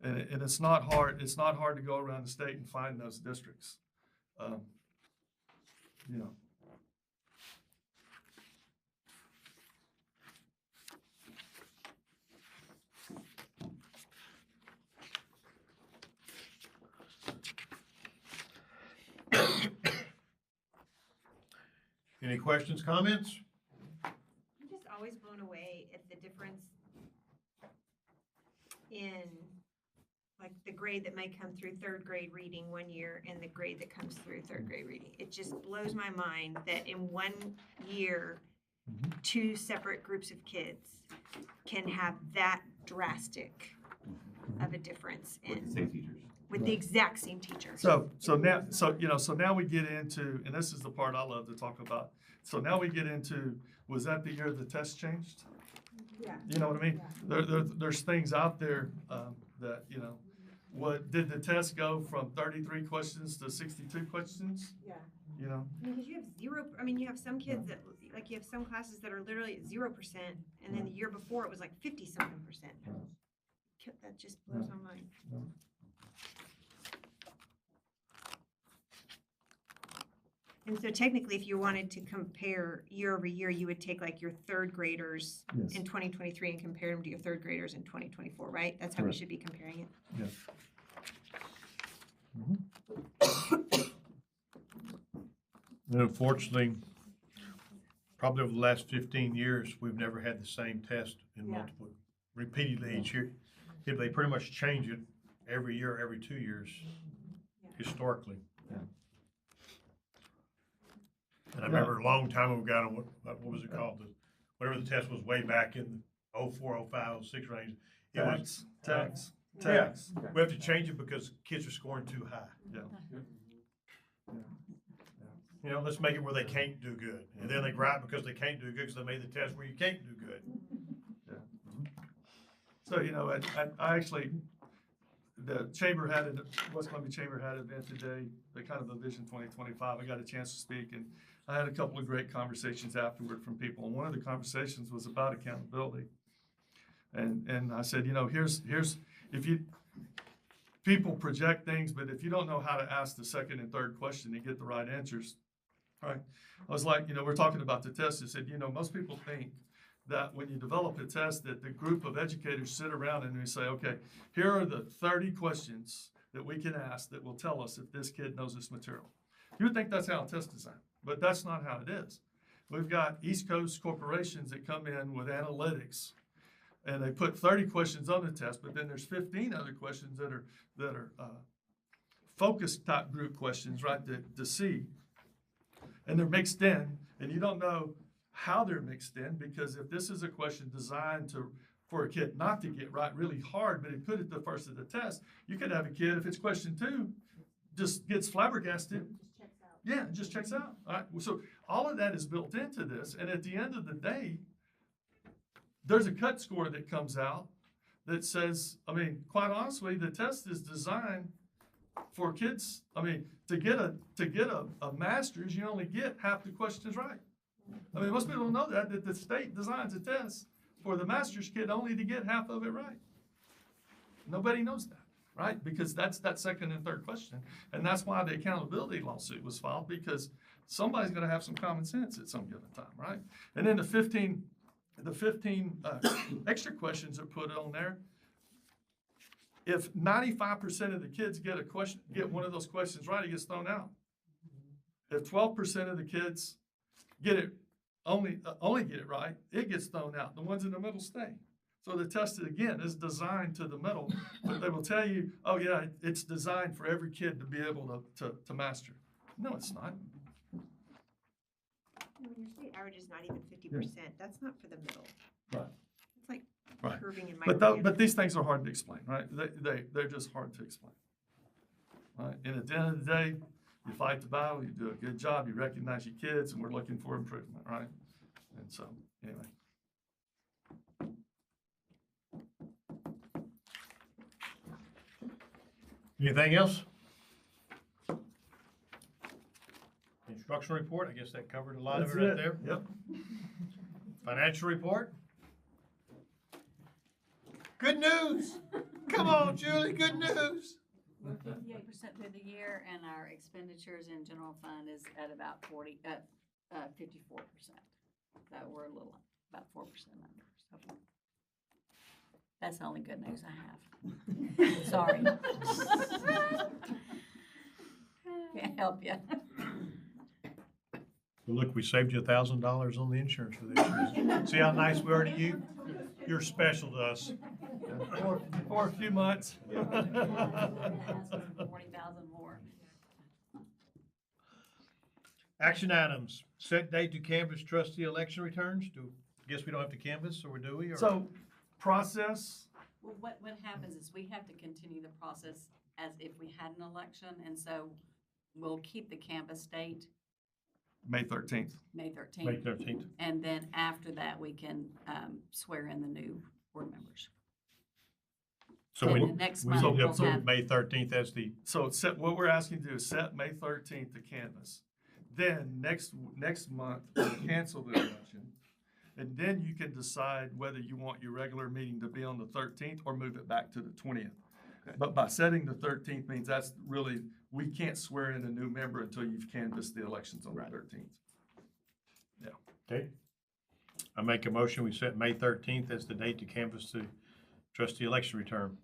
Speaker 4: And it's not hard to go around the state and find those districts.
Speaker 2: Any questions, comments?
Speaker 18: I'm just always blown away at the difference in like the grade that might come through third grade reading one year and the grade that comes through third grade reading. It just blows my mind that in one year, 2 separate groups of kids can have that drastic of a difference with the exact same teacher.
Speaker 4: So now we get into, and this is the part I love to talk about. So now we get into, was that the year the test changed?
Speaker 18: Yeah.
Speaker 4: You know what I mean? There's things out there that, what did the test go from 33 questions to 62 questions?
Speaker 18: Yeah.
Speaker 4: You know?
Speaker 18: Because you have you have some kids that, like, you have some classes that are literally at 0%, and then the year before it was like 50-something%. That just blows my mind. And so technically, if you wanted to compare year over year, you would take like your third graders in 2023 and compare them to your third graders in 2024, right? That's how we should be comparing it.
Speaker 4: Yes.
Speaker 2: And unfortunately, probably over the last 15 years, we've never had the same test in repeatedly each year. If they pretty much change it every year, every 2 years, historically. And I remember a long time ago, got on what was it called? Whatever the test was way back in the 04, 05, 06 range.
Speaker 4: Tax.
Speaker 2: We have to change it because kids are scoring too high. Let's make it where they can't do good. And then they gripe because they can't do good because they made the test where you can't do good.
Speaker 4: So, I actually, the chamber West Columbia Chamber had an event today, the kind of a Vision 2025. I got a chance to speak, and I had a couple of great conversations afterward from people. And one of the conversations was about accountability. And I said, here's people project things, but if you don't know how to ask the second and third question and get the right answers, right? I was like, we're talking about the test. I said, most people think that when you develop a test that the group of educators sit around and we say, okay, here are the 30 questions that we can ask that will tell us if this kid knows this material. You would think that's how a test is designed, but that's not how it is. We've got East Coast corporations that come in with analytics and they put 30 questions on the test, but then there's 15 other questions that are focus type group questions, right, to see. And they're mixed in, and you don't know how they're mixed in, because if this is a question designed for a kid not to get right really hard, but he put it the first of the test, you could have a kid, if it's question 2, just gets flabbergasted. Yeah, it just checks out. All right. So all of that is built into this, and at the end of the day, there's a cut score that comes out that says, I mean, quite honestly, the test is designed for kids. I mean, to get a master's, you only get half the questions right. I mean, most people don't know that the state designs a test for the master's kid only to get half of it right. Nobody knows that, right? Because that's that second and third question. And that's why the accountability lawsuit was filed, because somebody's going to have some common sense at some given time, right? And then the 15 extra questions are put on there. If 95% of the kids get one of those questions right, it gets thrown out. If 12% of the kids only get it right, it gets thrown out. The ones in the middle stay. So the test, again, is designed to the middle, but they will tell you, oh yeah, it's designed for every kid to be able to master. No, it's not.
Speaker 18: When your state average is not even 50%, that's not for the middle.
Speaker 4: Right.
Speaker 18: It's like
Speaker 4: Right.
Speaker 18: curving in my
Speaker 4: But these things are hard to explain, right? They're just hard to explain. Right? And at the end of the day, you fight the battle, you do a good job, you recognize your kids, and we're looking for improvement, right? And so, anyway.
Speaker 2: Anything else? Instructional report, I guess that covered a lot of it right there.
Speaker 4: Yep.
Speaker 2: Financial report. Good news. Come on, Julie, good news.
Speaker 15: We're 58% through the year, and our expenditures in general fund is at about 54%. So we're a little, about 4% under. So that's the only good news I have. Sorry. Can't help you.
Speaker 2: Well, look, we saved you $1,000 on the insurance for this year. See how nice we are to you? You're special to us.
Speaker 4: For a few months.
Speaker 15: 40,000 more.
Speaker 2: Action items, set date to canvass trustee election returns. Guess we don't have to canvass, or do we? Or?
Speaker 4: So, process.
Speaker 15: Well, what happens is we have to continue the process as if we had an election, and so we'll keep the canvass date.
Speaker 4: May 13th.
Speaker 15: May 13th.
Speaker 2: May 13th.
Speaker 15: And then after that, we can swear in the new board members.
Speaker 2: So
Speaker 15: And
Speaker 2: we,
Speaker 15: the next
Speaker 2: we
Speaker 15: month
Speaker 2: will
Speaker 15: we'll
Speaker 2: put
Speaker 15: have-
Speaker 2: May 13th as the,
Speaker 4: So what we're asking to do is set May 13th to canvass. Then next month, we'll cancel the election. And then you can decide whether you want your regular meeting to be on the 13th or move it back to the 20th.
Speaker 12: Okay.
Speaker 4: But by setting the 13th means that's really, we can't swear in a new member until you've canvassed the elections on the 13th. Yeah.
Speaker 2: okay. I make a motion, we set May 13th as the date to canvass the trustee election return.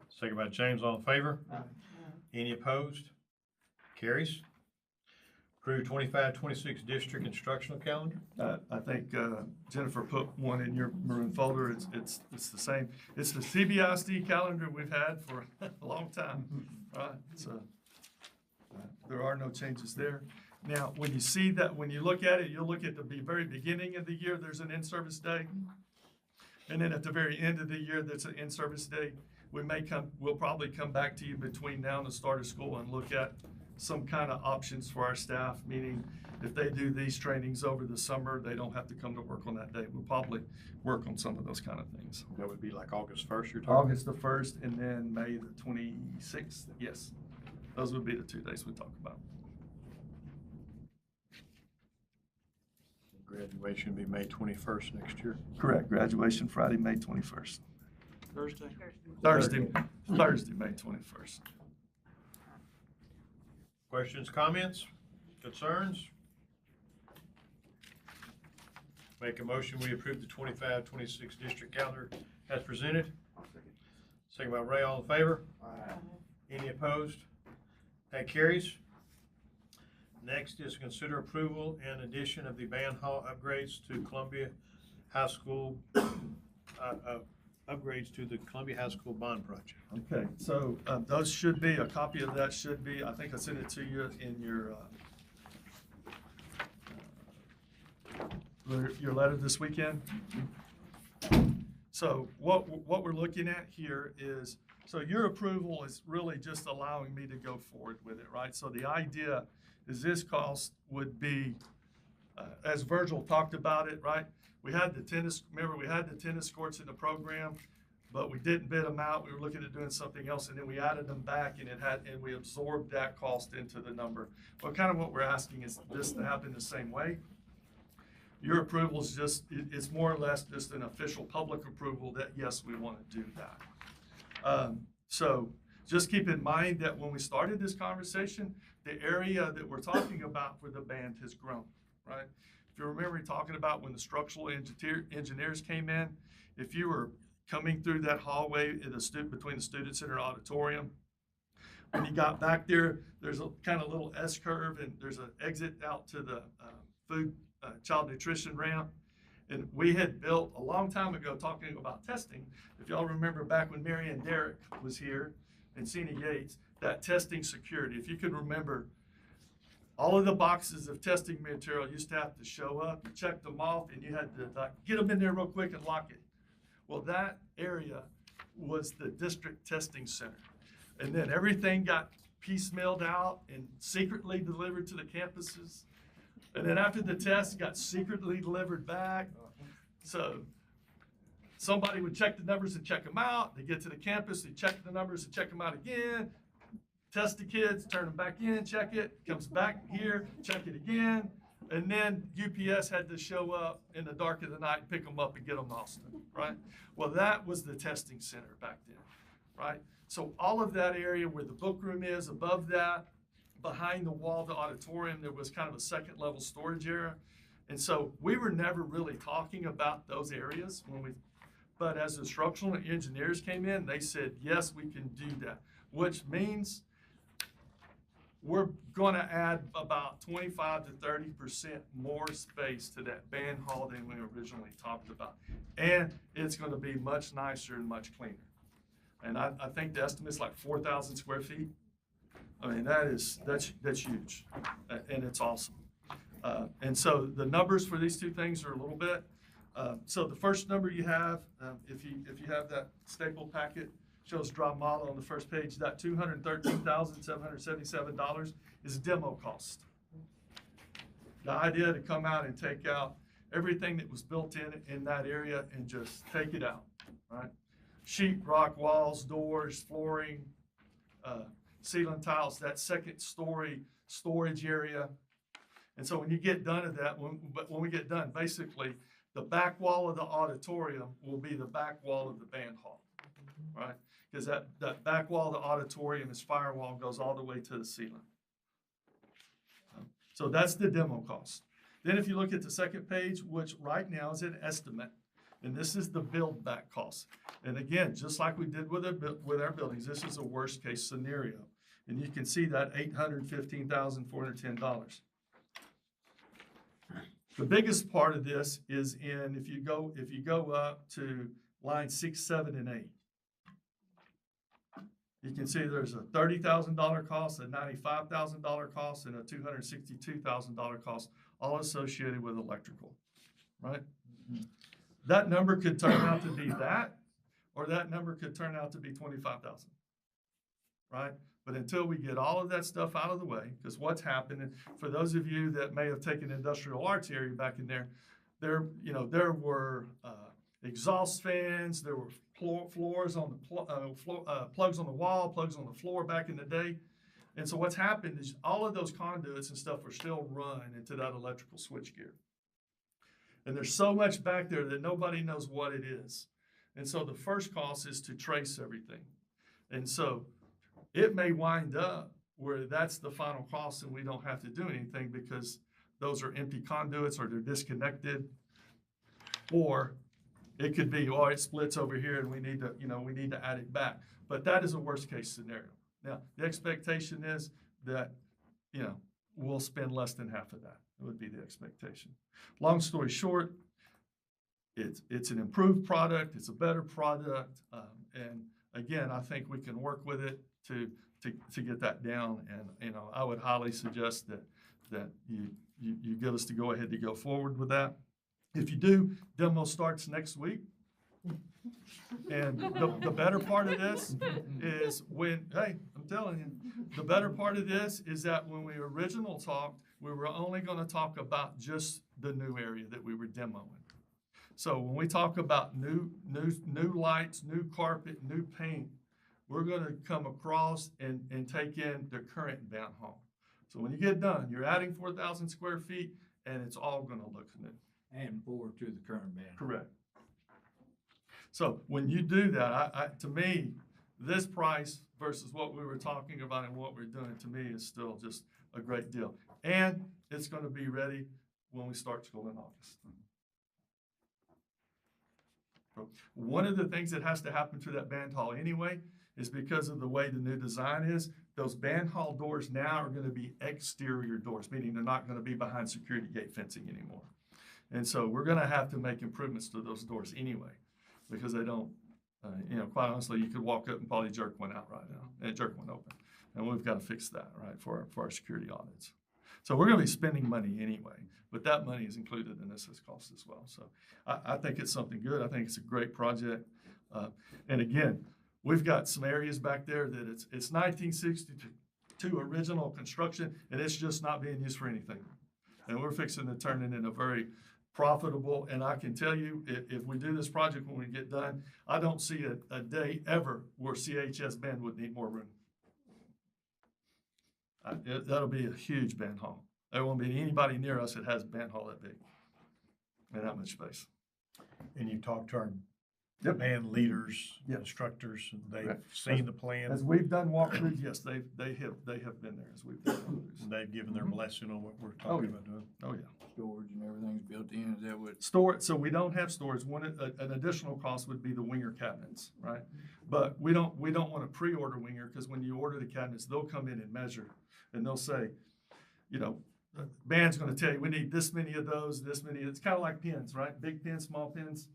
Speaker 2: Second by James, all in favor? Any opposed? Carries. Approve 25-26 district instructional calendar.
Speaker 4: I think Jennifer put one in your maroon folder. It's the same. It's the CBISD calendar we've had for a long time. Right? So there are no changes there. Now, when you see that, when you look at it, you'll look at the very beginning of the year. There's an in-service day, and then at the very end of the year, there's an in-service day. We'll probably come back to you between now and the start of school and look at some kind of options for our staff, meaning if they do these trainings over the summer, they don't have to come to work on that day. We'll probably work on some of those kind of things.
Speaker 2: That would be like August 1st, you're talking?
Speaker 4: August the 1st and then May the 26th. Yes, those would be the 2 days we talk about.
Speaker 2: Graduation will be May 21st next year.
Speaker 4: Correct. Graduation Friday, May 21st.
Speaker 17: Thursday.
Speaker 4: Thursday, May 21st.
Speaker 2: Questions, comments, concerns? Make a motion, we approve the 25-26 district calendar as presented. Second by Ray, all in favor? Any opposed? That carries. Next is consider approval and addition of the band hall upgrades to Columbia High School upgrades to the Columbia High School bond project.
Speaker 4: Okay, so those should be, a copy of that should be, I think I sent it to you in your letter this weekend. So what we're looking at here is, so your approval is really just allowing me to go forward with it, right? So the idea is this cost would be, as Virgil talked about it, right? We had the tennis courts in the program, but we didn't bid them out. We were looking at doing something else, and then we added them back, and we absorbed that cost into the number. But kind of what we're asking is this to happen the same way. Your approval is just, it's more or less just an official public approval that, yes, we want to do that. So just keep in mind that when we started this conversation, the area that we're talking about for the band has grown, right? If you remember talking about when the structural engineers came in, if you were coming through that hallway in between the Student Center auditorium, when you got back there, there's a kind of little S-curve, and there's an exit out to the child nutrition ramp. And we had built a long time ago, talking about testing. If y'all remember back when Mary and Derek was here and Cena Yates, that testing security, if you can remember, all of the boxes of testing material used to have to show up, you checked them off, and you had to get them in there real quick and lock it. Well, that area was the district testing center. And then everything got piecemealed out and secretly delivered to the campuses. And then after the test, got secretly delivered back. So somebody would check the numbers and check them out. They get to the campus, they check the numbers and check them out again. Test the kids, turn them back in, check it, comes back here, check it again. And then UPS had to show up in the dark of the night, pick them up and get them to Austin, right? Well, that was the testing center back then, right? So all of that area where the book room is, above that, behind the wall of the auditorium, there was kind of a second level storage area. And so we were never really talking about those areas but as the structural engineers came in, they said, yes, we can do that, which means we're going to add about 25 to 30% more space to that band hall than we originally talked about. And it's going to be much nicer and much cleaner. And I think the estimate's like 4,000 square feet. I mean, that's huge, and it's awesome. And so the numbers for these two things are a little bit. So the first number you have, if you have that staple packet, shows draw model on the first page, that $213,777 is demo cost. The idea to come out and take out everything that was built in that area and just take it out, right? Sheet rock walls, doors, flooring, ceiling tiles, that second story storage area. And so when you get done at that, when we get done, basically the back wall of the auditorium will be the back wall of the band hall, right? Because that back wall of the auditorium is firewall, goes all the way to the ceiling. So that's the demo cost. Then if you look at the second page, which right now is an estimate, and this is the build back cost. And again, just like we did with our buildings, this is a worst case scenario. And you can see that $815,410. The biggest part of this is if you go up to line 6, 7, and 8. You can see there's a $30,000 cost, a $95,000 cost, and a $262,000 cost, all associated with electrical, right? Mm-hmm. That number could turn out to be that, or that number could turn out to be $25,000, right? But until we get all of that stuff out of the way, because what's happening, for those of you that may have taken industrial arts area back in there were exhaust fans, there were floors on the plugs on the wall, plugs on the floor back in the day. And so what's happened is all of those conduits and stuff are still run into that electrical switchgear. And there's so much back there that nobody knows what it is. And so the first cost is to trace everything. And so it may wind up where that's the final cost and we don't have to do anything because those are empty conduits or they're disconnected. Or it could be, it splits over here and we need to add it back. But that is a worst case scenario. Now, the expectation is that, we'll spend less than half of that. It would be the expectation. Long story short, it's an improved product, it's a better product, and again, I think we can work with it to get that down. And I would highly suggest that you give us the go ahead to go forward with that. If you do, demo starts next week. And the better part of this is hey, I'm telling you, the better part of this is that when we originally talked, we were only going to talk about just the new area that we were demoing. So when we talk about new lights, new carpet, new paint, we're going to come across and take in the current band hall. So when you get done, you're adding 4,000 square feet, and it's all going to look new.
Speaker 10: And forward to the current band.
Speaker 4: Correct. So when you do that, to me, this price versus what we were talking about and what we're doing, to me, is still just a great deal. And it's going to be ready when we start school in August. So one of the things that has to happen to that band hall anyway is because of the way the new design is, those band hall doors now are going to be exterior doors, meaning they're not going to be behind security gate fencing anymore. And so we're going to have to make improvements to those doors anyway, because they don't, quite honestly, you could walk up and probably jerk one out right now, and jerk one open. And we've got to fix that, right, for our security audits. So we're going to be spending money anyway, but that money is included in this cost as well. So I think it's something good. I think it's a great project. And again, we've got some areas back there that it's 1962 original construction, and it's just not being used for anything. And we're fixing to turn it into very profitable. And I can tell you, if we do this project when we get done, I don't see a day ever where CHS band would need more room. That'll be a huge band hall. There won't be anybody near us that has a band hall that big and that much space.
Speaker 2: And you talked to our band leaders, instructors, and they've seen the plan.
Speaker 4: As we've done walkthroughs, yes, they have been there as we've done walkthroughs.
Speaker 2: And they've given their blessing on what we're talking about doing.
Speaker 4: Oh, yeah.
Speaker 10: Storage and everything's built in, is that what?
Speaker 4: Storage, so we don't have storage. An additional cost would be the winger cabinets, right? But we don't want to pre-order winger, because when you order the cabinets, they'll come in and measure, and they'll say, the band's going to tell you, we need this many of those, this many. It's kind of like pins, right? Big pins, small pins.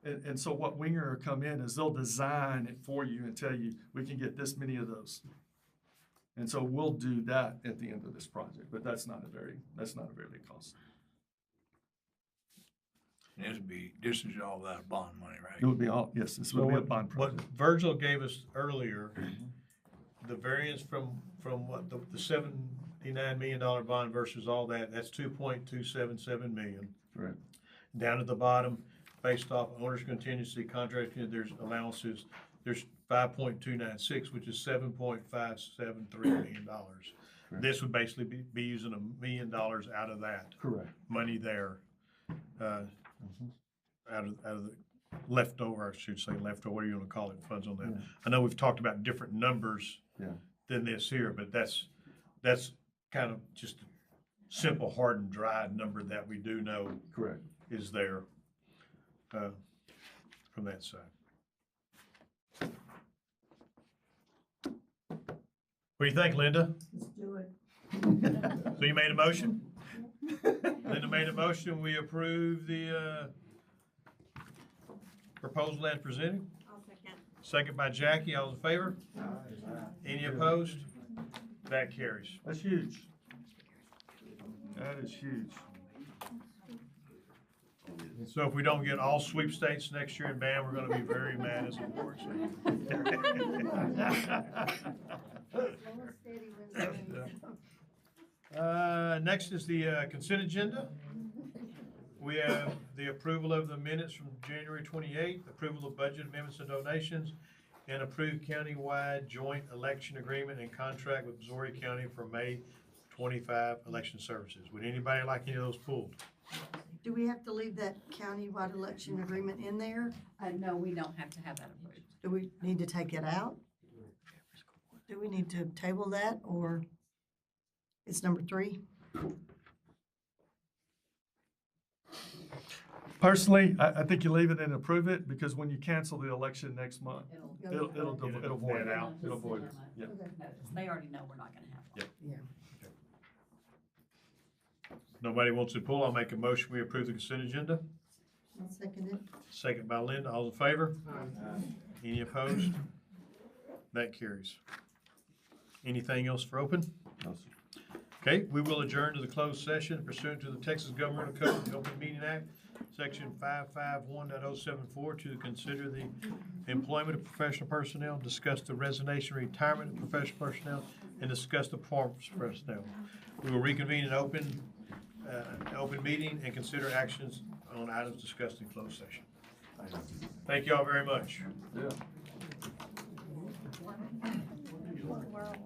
Speaker 4: And so what winger will come in is they'll design it for you and tell you, we can get this many of those. And so we'll do that at the end of this project, but that's not a very big cost.
Speaker 10: And this is all that bond money, right?
Speaker 4: It would be all, yes, this would be a bond project.
Speaker 2: What Virgil gave us earlier, the variance from what the $79 million bond versus all that's 2.277 million.
Speaker 4: Right.
Speaker 2: Down at the bottom, based off owner's contingency, contract, there's allowances, there's 5.296, which is $7.573 million. Correct. This would basically be using $1 million out of that.
Speaker 4: Correct.
Speaker 2: Money there, out of the leftover, I should say leftover, what do you want to call it, funds on that. Yeah. I know we've talked about different numbers than this here, but that's kind of just a simple, hard and dry number that we do know is there from that side. What do you think, Linda?
Speaker 18: Let's do it.
Speaker 2: So you made a motion? Linda made a motion. We approve the proposal as presented.
Speaker 18: I'll second.
Speaker 2: Second by Jackie. All in favor? Aye. Any opposed? That carries.
Speaker 4: That's huge. That is huge.
Speaker 2: So if we don't get all sweepstakes next year in band, we're going to be very mad as a board. Next is the consent agenda. We have the approval of the minutes from January 28th, approval of budget amendments and donations, and approved countywide joint election agreement and contract with Missouri County for May 25 election services. Would anybody like any of those pulled?
Speaker 1: Do we have to leave that countywide election agreement in there?
Speaker 15: No, we don't have to have that approved.
Speaker 1: Do we need to take it out? Do we need to table that, or it's number 3?
Speaker 4: Personally, I think you leave it and approve it, because when you cancel the election next month, it'll void it out. It'll void it. Yeah.
Speaker 15: They already know we're not going to have it.
Speaker 1: Yeah.
Speaker 2: Nobody wants to pull. I'll make a motion. We approve the consent agenda.
Speaker 1: I'll second it.
Speaker 2: Second by Linda. All in favor? Any opposed? That carries. Anything else for open?
Speaker 12: No, sir.
Speaker 2: Okay, we will adjourn to the closed session pursuant to the Texas Governmental Code, the Open Meeting Act, Section 551.074, to consider the employment of professional personnel, discuss the resignation, retirement of professional personnel, and discuss the performance of personnel. We will reconvene in open meeting and consider actions on items discussed in closed session. Thank you all very much.
Speaker 3: World,